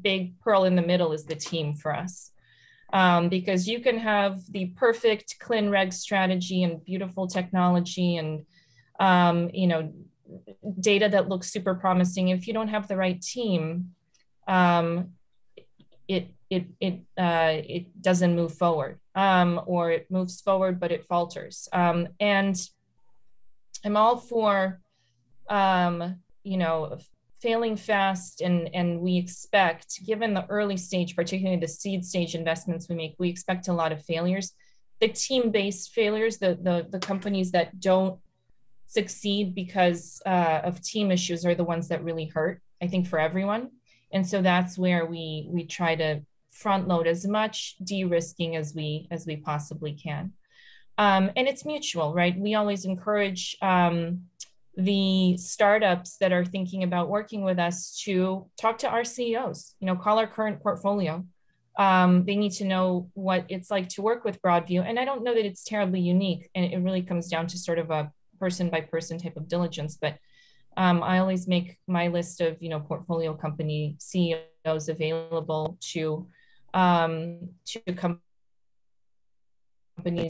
big pearl in the middle is the team for us. Because you can have the perfect clean reg strategy and beautiful technology and, data that looks super promising. If you don't have the right team, it doesn't move forward, or it moves forward, but it falters. And I'm all for, failing fast, and we expect, given the early stage, particularly the seed stage investments we make, we expect a lot of failures. The team-based failures, the companies that don't succeed because of team issues are the ones that really hurt, I think, for everyone. And so that's where we try to front load as much de-risking as we possibly can. And it's mutual, right? We always encourage the startups that are thinking about working with us to talk to our CEOs, call our current portfolio. They need to know what it's like to work with Broadview. And I don't know that it's terribly unique, and it really comes down to sort of a person by person type of diligence. But I always make my list of, portfolio company CEOs available to companies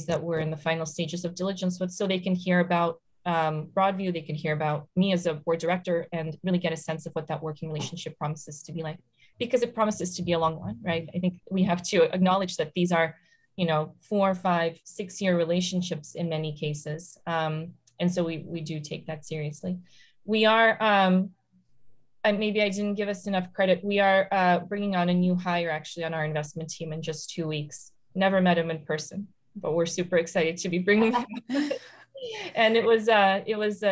that we're in the final stages of diligence with, so they can hear about Broadview, they can hear about me as a board director, and really get a sense of what that working relationship promises to be like, because it promises to be a long one, right? I think we have to acknowledge that these are, 4, 5, 6 year relationships in many cases. And so we do take that seriously. We are, and maybe I didn't give us enough credit, we are bringing on a new hire actually on our investment team in just 2 weeks. Never met him in person, but we're super excited to be bringing him. And it was a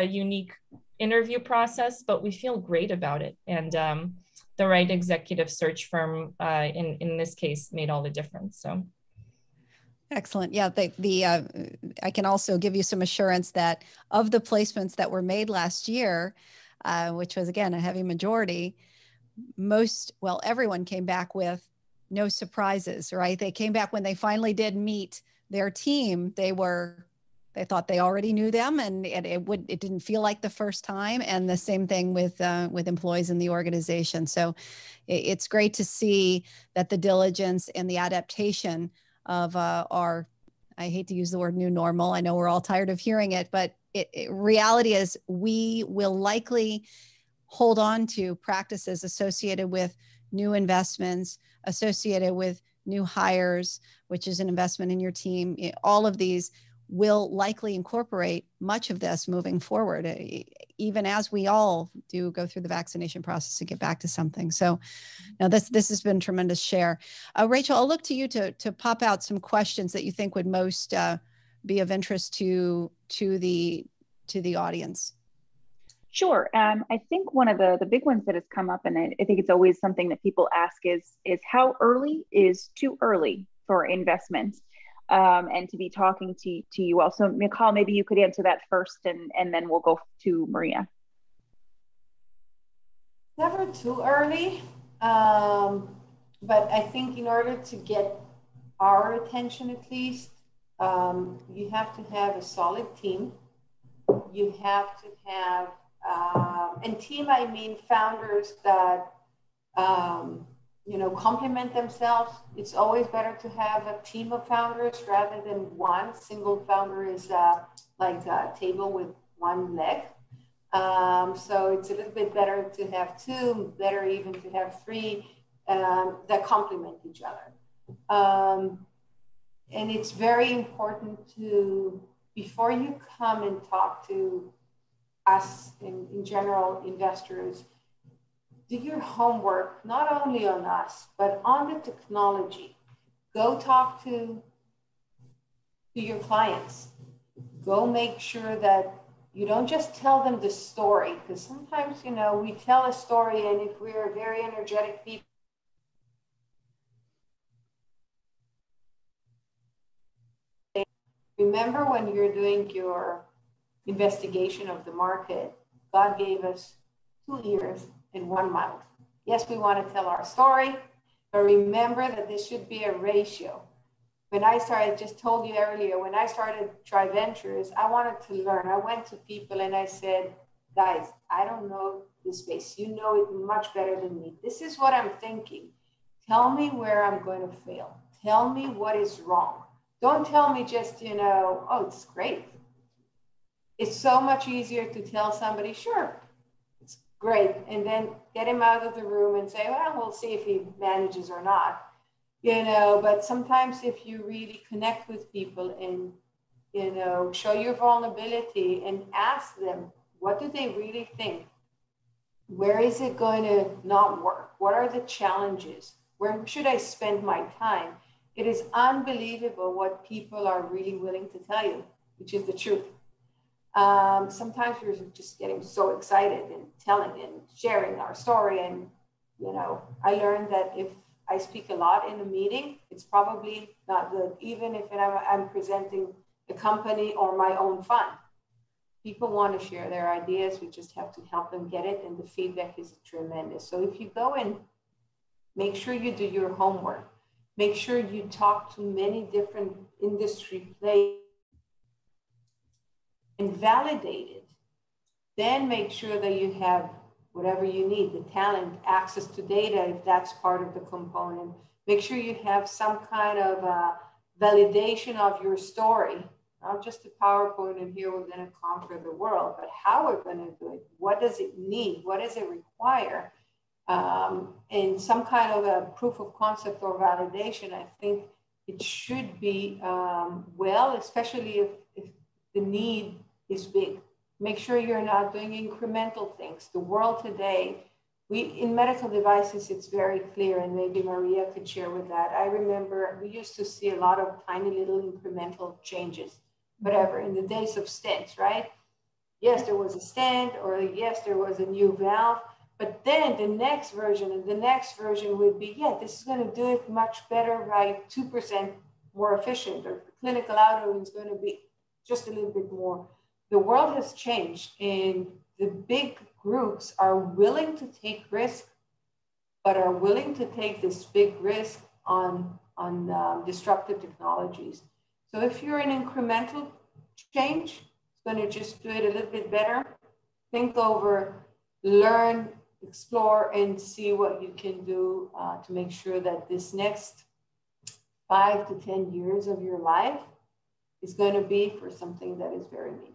unique interview process, but we feel great about it. And the right executive search firm in this case made all the difference. So. Excellent. Yeah, I can also give you some assurance that of the placements that were made last year, which was again a heavy majority, everyone came back with no surprises, right? They came back when they finally did meet their team. They thought they already knew them, and it didn't feel like the first time. And the same thing with employees in the organization. So it's great to see that the diligence and the adaptation of our, I hate to use the word new normal. I know we're all tired of hearing it, but reality is we will likely hold on to practices associated with new investments, associated with new hires, which is an investment in your team. All of these will likely incorporate much of this moving forward, even as we all do go through the vaccination process to get back to something. So now this has been tremendous share. Rachel, I'll look to you to pop out some questions that you think would most be of interest to the audience. Sure. I think one of the big ones that has come up, and I think it's always something that people ask is how early is too early for investments? And to be talking to you all. So Michal, maybe you could answer that first, and then we'll go to Maria. Never too early, but I think in order to get our attention at least, you have to have a solid team. You have to have, and team, I mean founders that complement themselves. It's always better to have a team of founders rather than one single founder is like a table with one leg. So it's a little bit better to have two, better even to have three that complement each other. And it's very important to, before you come and talk to us in general investors, do your homework, not only on us, but on the technology. Go talk to your clients. Go make sure that you don't just tell them the story, because sometimes, you know, we tell a story, and if we're very energetic people, remember when you're doing your investigation of the market, God gave us 2 ears and 1 mouth. Yes, we want to tell our story, but remember that this should be a ratio. When I started, I just told you earlier, when I started Try Ventures, I wanted to learn. I went to people and I said, guys, I don't know this space. You know it much better than me. This is what I'm thinking. Tell me where I'm going to fail. Tell me what is wrong. Don't tell me just, you know, oh, it's great. It's so much easier to tell somebody, sure, it's great, and then get him out of the room and say, well, we'll see if he manages or not. You know, but sometimes if you really connect with people and, you know, show your vulnerability and ask them, what do they really think? Where is it going to not work? What are the challenges? Where should I spend my time? It is unbelievable what people are really willing to tell you, which is the truth. Sometimes we're just getting so excited and telling and sharing our story. And, you know, I learned that if I speak a lot in a meeting, it's probably not good, even if I'm presenting a company or my own fund. People want to share their ideas. We just have to help them get it. And the feedback is tremendous. So if you go and make sure you do your homework, make sure you talk to many different industry players and validate it, then make sure that you have whatever you need, the talent, access to data, if that's part of the component. Make sure you have some kind of validation of your story, not just a PowerPoint and here we're going to conquer the world, but how we're going to do it. What does it need? What does it require? And some kind of a proof of concept or validation. I think it should be well, especially if the need is big. Make sure you're not doing incremental things. The world today, in medical devices, it's very clear, and maybe Maria could share with that. I remember we used to see a lot of tiny little incremental changes, whatever, in the days of stents, right? Yes, there was a stent, or yes, there was a new valve, but then the next version and the next version would be, yeah, this is going to do it much better, right? 2% more efficient, or the clinical outcome is going to be just a little bit more. The world has changed, and the big groups are willing to take risk, but are willing to take this big risk on disruptive technologies. So if you're an incremental change, it's going to just do it a little bit better. Think over, learn, explore, and see what you can do to make sure that this next 5 to 10 years of your life is going to be for something that is very meaningful.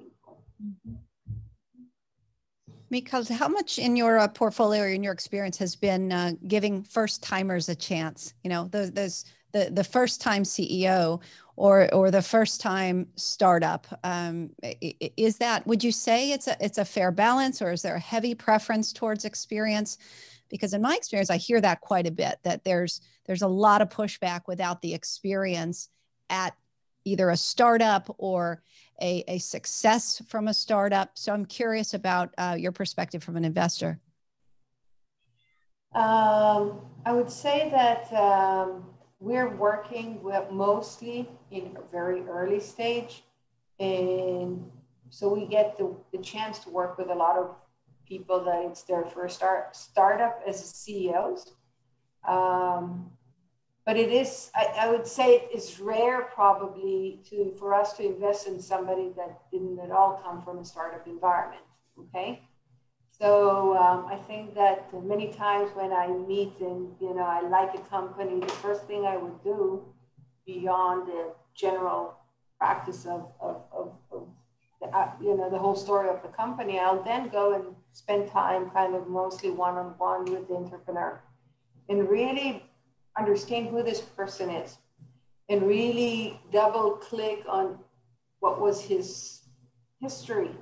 Because how much in your portfolio or in your experience has been giving first timers a chance? You know, the first time CEO or the first time startup. Is that, would you say it's a fair balance, or is there a heavy preference towards experience? Because in my experience, I hear that quite a bit, that there's a lot of pushback without the experience at either a startup or a success from a startup. So I'm curious about your perspective from an investor. I would say that we're working with mostly in a very early stage. And so we get the chance to work with a lot of people that it's their first startup as CEOs. But it is, I would say it's rare probably for us to invest in somebody that didn't at all come from a startup environment, okay? So I think that many times when I meet and, you know, I like a company, the first thing I would do beyond the general practice of you know, the whole story of the company, I'll then go and spend time kind of mostly one-on-one with the entrepreneur and really understand who this person is. and really double click on what was his history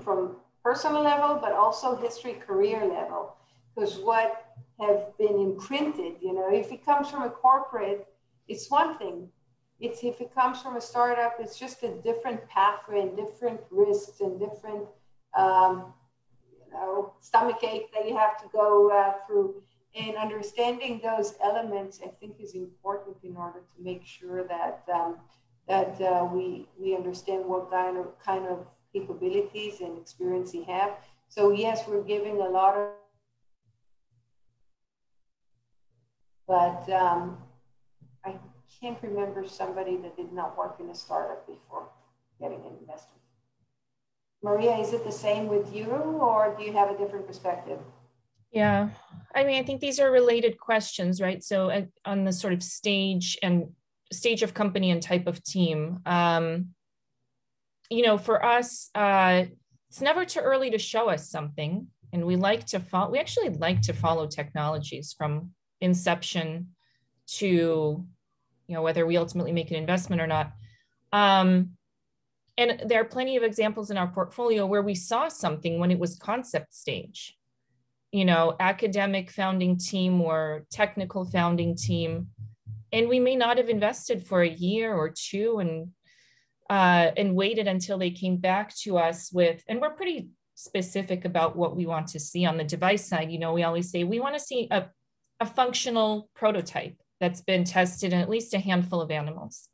from personal level, but also history career level. Because what have been imprinted, you know, if it comes from a corporate, it's one thing. It's if it comes from a startup, it's just a different pathway and different risks and different stomach ache that you have to go through. And understanding those elements, I think, is important in order to make sure that we understand what kind of capabilities and experience he have. So yes, we're giving a lot of, but I can't remember somebody that did not work in a startup before getting an investment. Maria, is it the same with you, or do you have a different perspective? Yeah, I mean, I think these are related questions, right? So on the sort of stage of company and type of team, you know, for us, it's never too early to show us something. And we actually like to follow technologies from inception to, you know, whether we ultimately make an investment or not. And there are plenty of examples in our portfolio where we saw something when it was concept stage, you know, academic founding team or technical founding team. And we may not have invested for a year or two and waited until they came back to us with, and we're pretty specific about what we want to see on the device side. You know, we always say we want to see a functional prototype that's been tested in at least a handful of animals.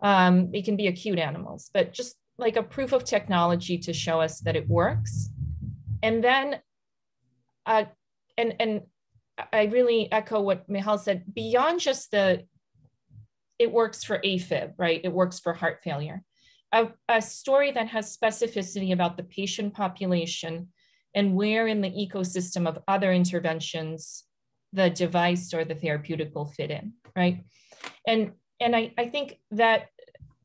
It can be acute animals, but just like a proof of technology to show us that it works. And then, and I really echo what Michal said, beyond just it works for AFib, right? It works for heart failure. A story that has specificity about the patient population and where in the ecosystem of other interventions the device or the therapeutic will fit in, right? And I think that,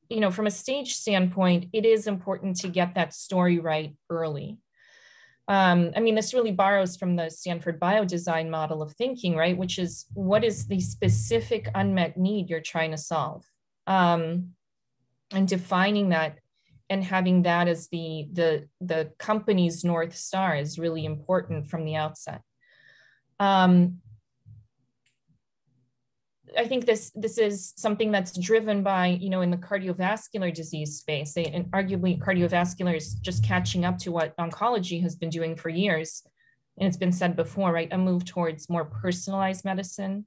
you know, from a stage standpoint, it is important to get that story right early. I mean, this really borrows from the Stanford biodesign model of thinking, right? Which is, what is the specific unmet need you're trying to solve? And defining that and having that as the company's North Star is really important from the outset. I think this is something that's driven by, you know, in the cardiovascular disease space, and arguably cardiovascular is just catching up to what oncology has been doing for years. And it's been said before, right? A move towards more personalized medicine,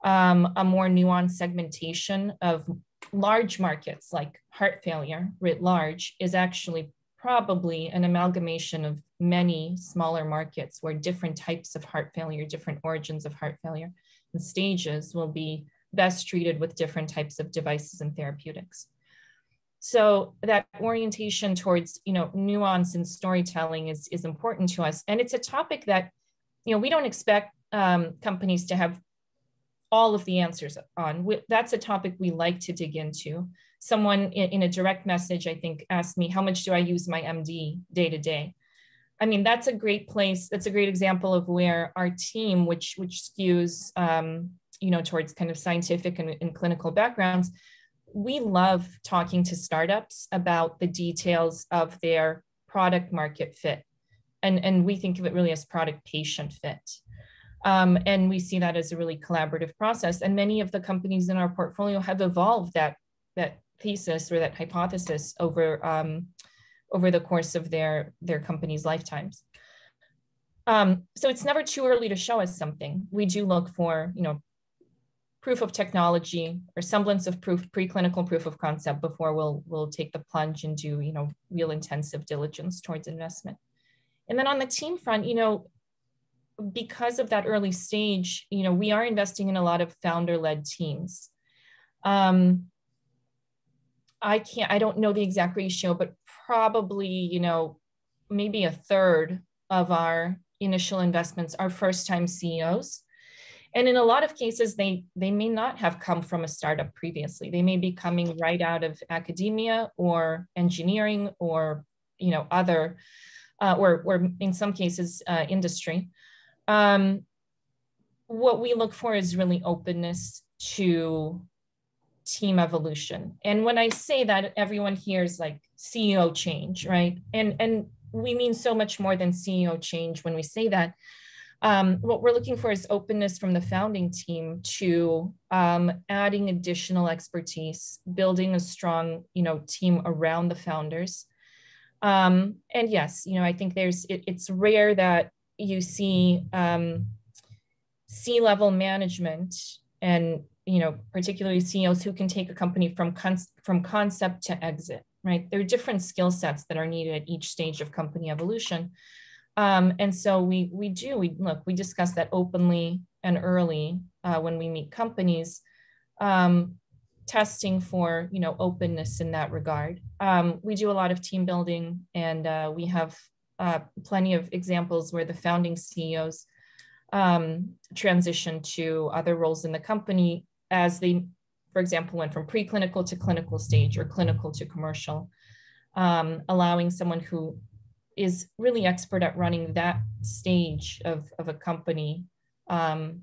a more nuanced segmentation of large markets like heart failure writ large is actually probably an amalgamation of many smaller markets where different types of heart failure, different origins of heart failure and stages will be best treated with different types of devices and therapeutics. So that orientation towards, you know, nuance and storytelling is important to us. And it's a topic that, you know, we don't expect companies to have all of the answers on. That's a topic we like to dig into. Someone in a direct message, I think, asked me, how much do I use my MD day to day? I mean, that's a great place. That's a great example of where our team, which skews, you know, towards kind of scientific and clinical backgrounds, we love talking to startups about the details of their product market fit. And we think of it really as product patient fit. And we see that as a really collaborative process. And many of the companies in our portfolio have evolved that thesis or that hypothesis over the course of their company's lifetimes. So it's never too early to show us something. We do look for, you know, proof of technology or semblance of preclinical proof of concept before we'll take the plunge and do, you know, real intensive diligence towards investment. And then on the team front, you know, because of that early stage, you know, we are investing in a lot of founder-led teams. I don't know the exact ratio, but probably, you know, maybe a third of our initial investments are first-time CEOs. And in a lot of cases, they may not have come from a startup previously. They may be coming right out of academia or engineering or, you know, other, or in some cases, industry. What we look for is really openness to team evolution. And when I say that, everyone hears like CEO change, right? And we mean so much more than CEO change when we say that. What we're looking for is openness from the founding team to adding additional expertise, building a strong, team around the founders. And yes, I think it's rare that you see C-level management and, particularly CEOs who can take a company from concept to exit, right? There are different skill sets that are needed at each stage of company evolution. And so we discuss that openly and early when we meet companies, testing for, openness in that regard. We do a lot of team building, and we have plenty of examples where the founding CEOs transition to other roles in the company as they, for example, went from preclinical to clinical stage or clinical to commercial, allowing someone who is really expert at running that stage of a company and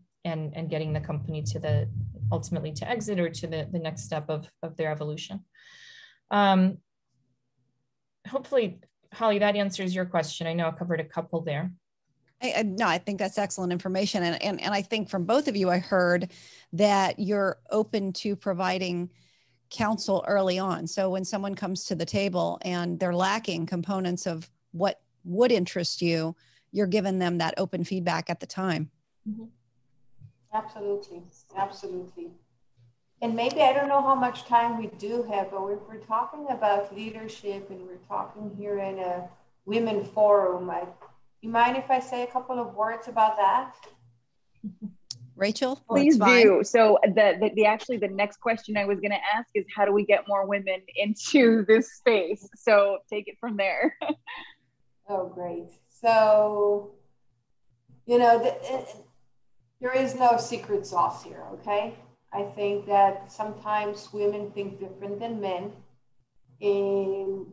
getting the company to ultimately to exit or to the next step of their evolution. Hopefully, Holly, that answers your question. I know I covered a couple there. No, I think that's excellent information. And I think from both of you, I heard that you're open to providing counsel early on. So when someone comes to the table and they're lacking components of what would interest you, you're giving them that open feedback at the time. Mm-hmm. Absolutely. Absolutely. And maybe, I don't know how much time we do have, but if we're talking about leadership and we're talking here in a women forum, you mind if I say a couple of words about that? Rachel? Please do. So the next question I was going to ask is, how do we get more women into this space? So take it from there. Oh, great. So, there is no secret sauce here, okay? I think that sometimes women think different than men. And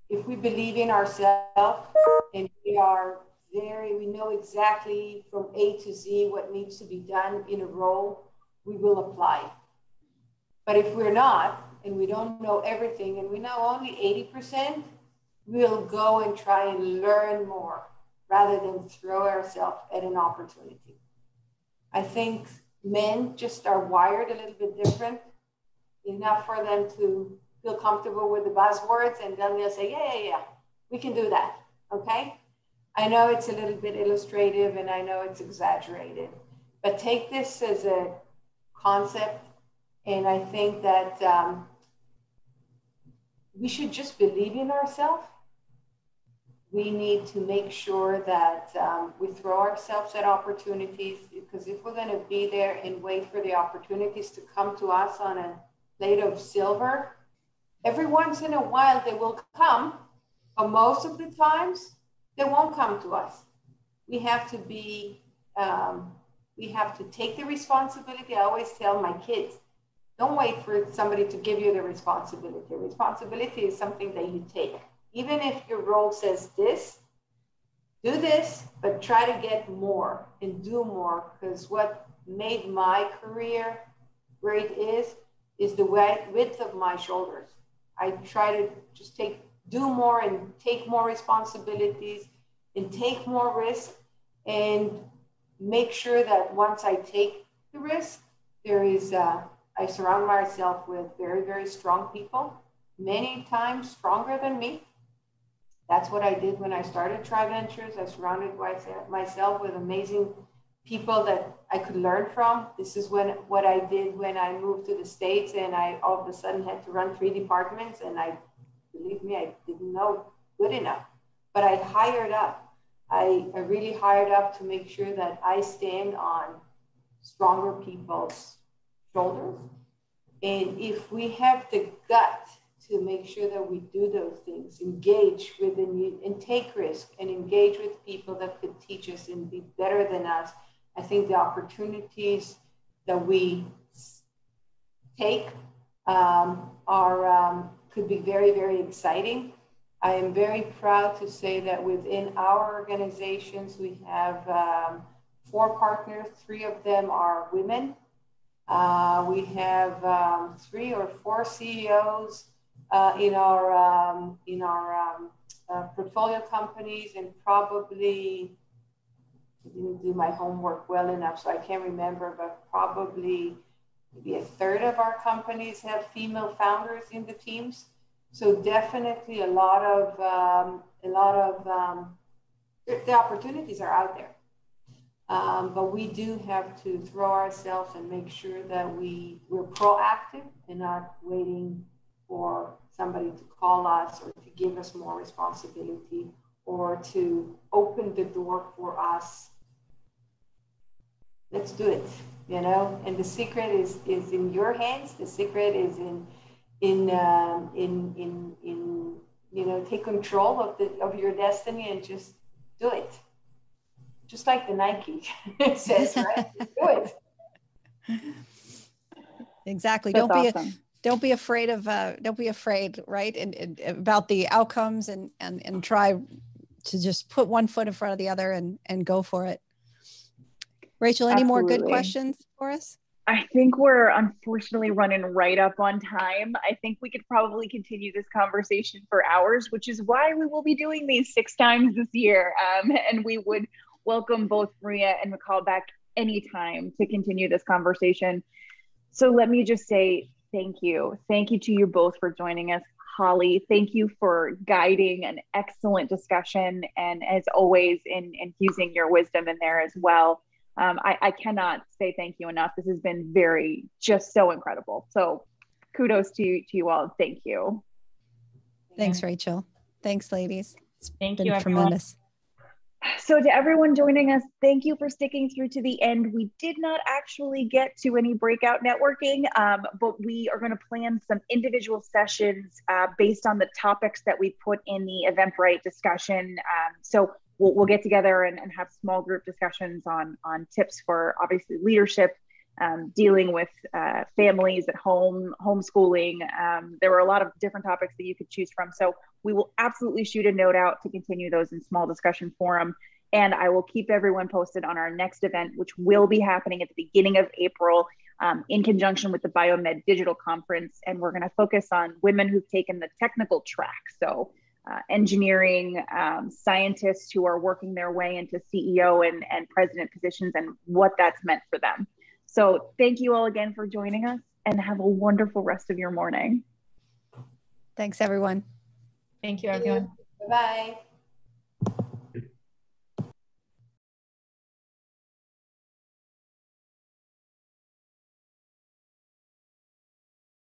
if we believe in ourselves and we know exactly from A to Z what needs to be done in a role, we will apply. But if we're not, and we don't know everything, and we know only 80%, we'll go and try and learn more rather than throw ourselves at an opportunity. I think men just are wired a little bit different, enough for them to feel comfortable with the buzzwords, and then they'll say, yeah, we can do that, okay? I know it's a little bit illustrative and I know it's exaggerated, but take this as a concept, and I think that we should just believe in ourselves. We need to make sure that we throw ourselves at opportunities, because if we're going to be there and wait for the opportunities to come to us on a plate of silver, every once in a while they will come, but most of the times they won't come to us. We have to take the responsibility. I always tell my kids, don't wait for somebody to give you the responsibility. Responsibility is something that you take. Even if your role says this, do this, but try to get more and do more, because what made my career great is the width of my shoulders. I try to just do more and take more responsibilities and take more risk, and make sure that once I take the risk, I surround myself with very, very strong people, many times stronger than me. That's what I did when I started Tri Ventures. I surrounded myself with amazing people that I could learn from. This is what I did when I moved to the States, and I all of a sudden had to run 3 departments, and believe me, I didn't know good enough, but I hired up. I really hired up to make sure that I stand on stronger people's shoulders. And if we have the gut to make sure that we do those things, engage with and take risk and engage with people that could teach us and be better than us, I think the opportunities that we take could be very, very exciting. I am very proud to say that within our organizations, we have 4 partners. 3 of them are women. We have 3 or 4 CEOs in our portfolio companies, and probably, I didn't do my homework well enough, so I can't remember, but probably maybe a third of our companies have female founders in the teams. So definitely a lot of the opportunities are out there. But we do have to throw ourselves and make sure that we're proactive and not waiting for somebody to call us or to give us more responsibility or to open the door for us. Let's do it, you know. And the secret is in your hands. The secret is in you know, take control of your destiny and just do it. Just like the Nike says, right? Do it. Exactly. That's awesome. Don't be afraid, right? And about the outcomes and try to just put one foot in front of the other and go for it. Rachel, any more good questions for us? I think we're unfortunately running right up on time. I think we could probably continue this conversation for hours, which is why we will be doing these 6 times this year. And we would welcome both Maria and McCall back anytime to continue this conversation. So let me just say thank you. Thank you to you both for joining us. Holly, thank you for guiding an excellent discussion, and as always, in infusing your wisdom in there as well. I cannot say thank you enough. This has been just so incredible. So kudos to you all. Thank you. Thanks, Rachel. Thanks, ladies. Thank been you, tremendous. So to everyone joining us, thank you for sticking through to the end. We did not actually get to any breakout networking, but we are going to plan some individual sessions based on the topics that we put in the Eventbrite discussion. So we'll get together and have small group discussions on tips for obviously leadership, dealing with families at home, homeschooling. There were a lot of different topics that you could choose from. So we will absolutely shoot a note out to continue those in small discussion forum. And I will keep everyone posted on our next event, which will be happening at the beginning of April in conjunction with the Biomed Digital Conference. And we're going to focus on women who've taken the technical track. So engineering, scientists who are working their way into CEO and president positions and what that's meant for them. So thank you all again for joining us, and have a wonderful rest of your morning. Thanks, everyone. Thank you, everyone. Bye-bye.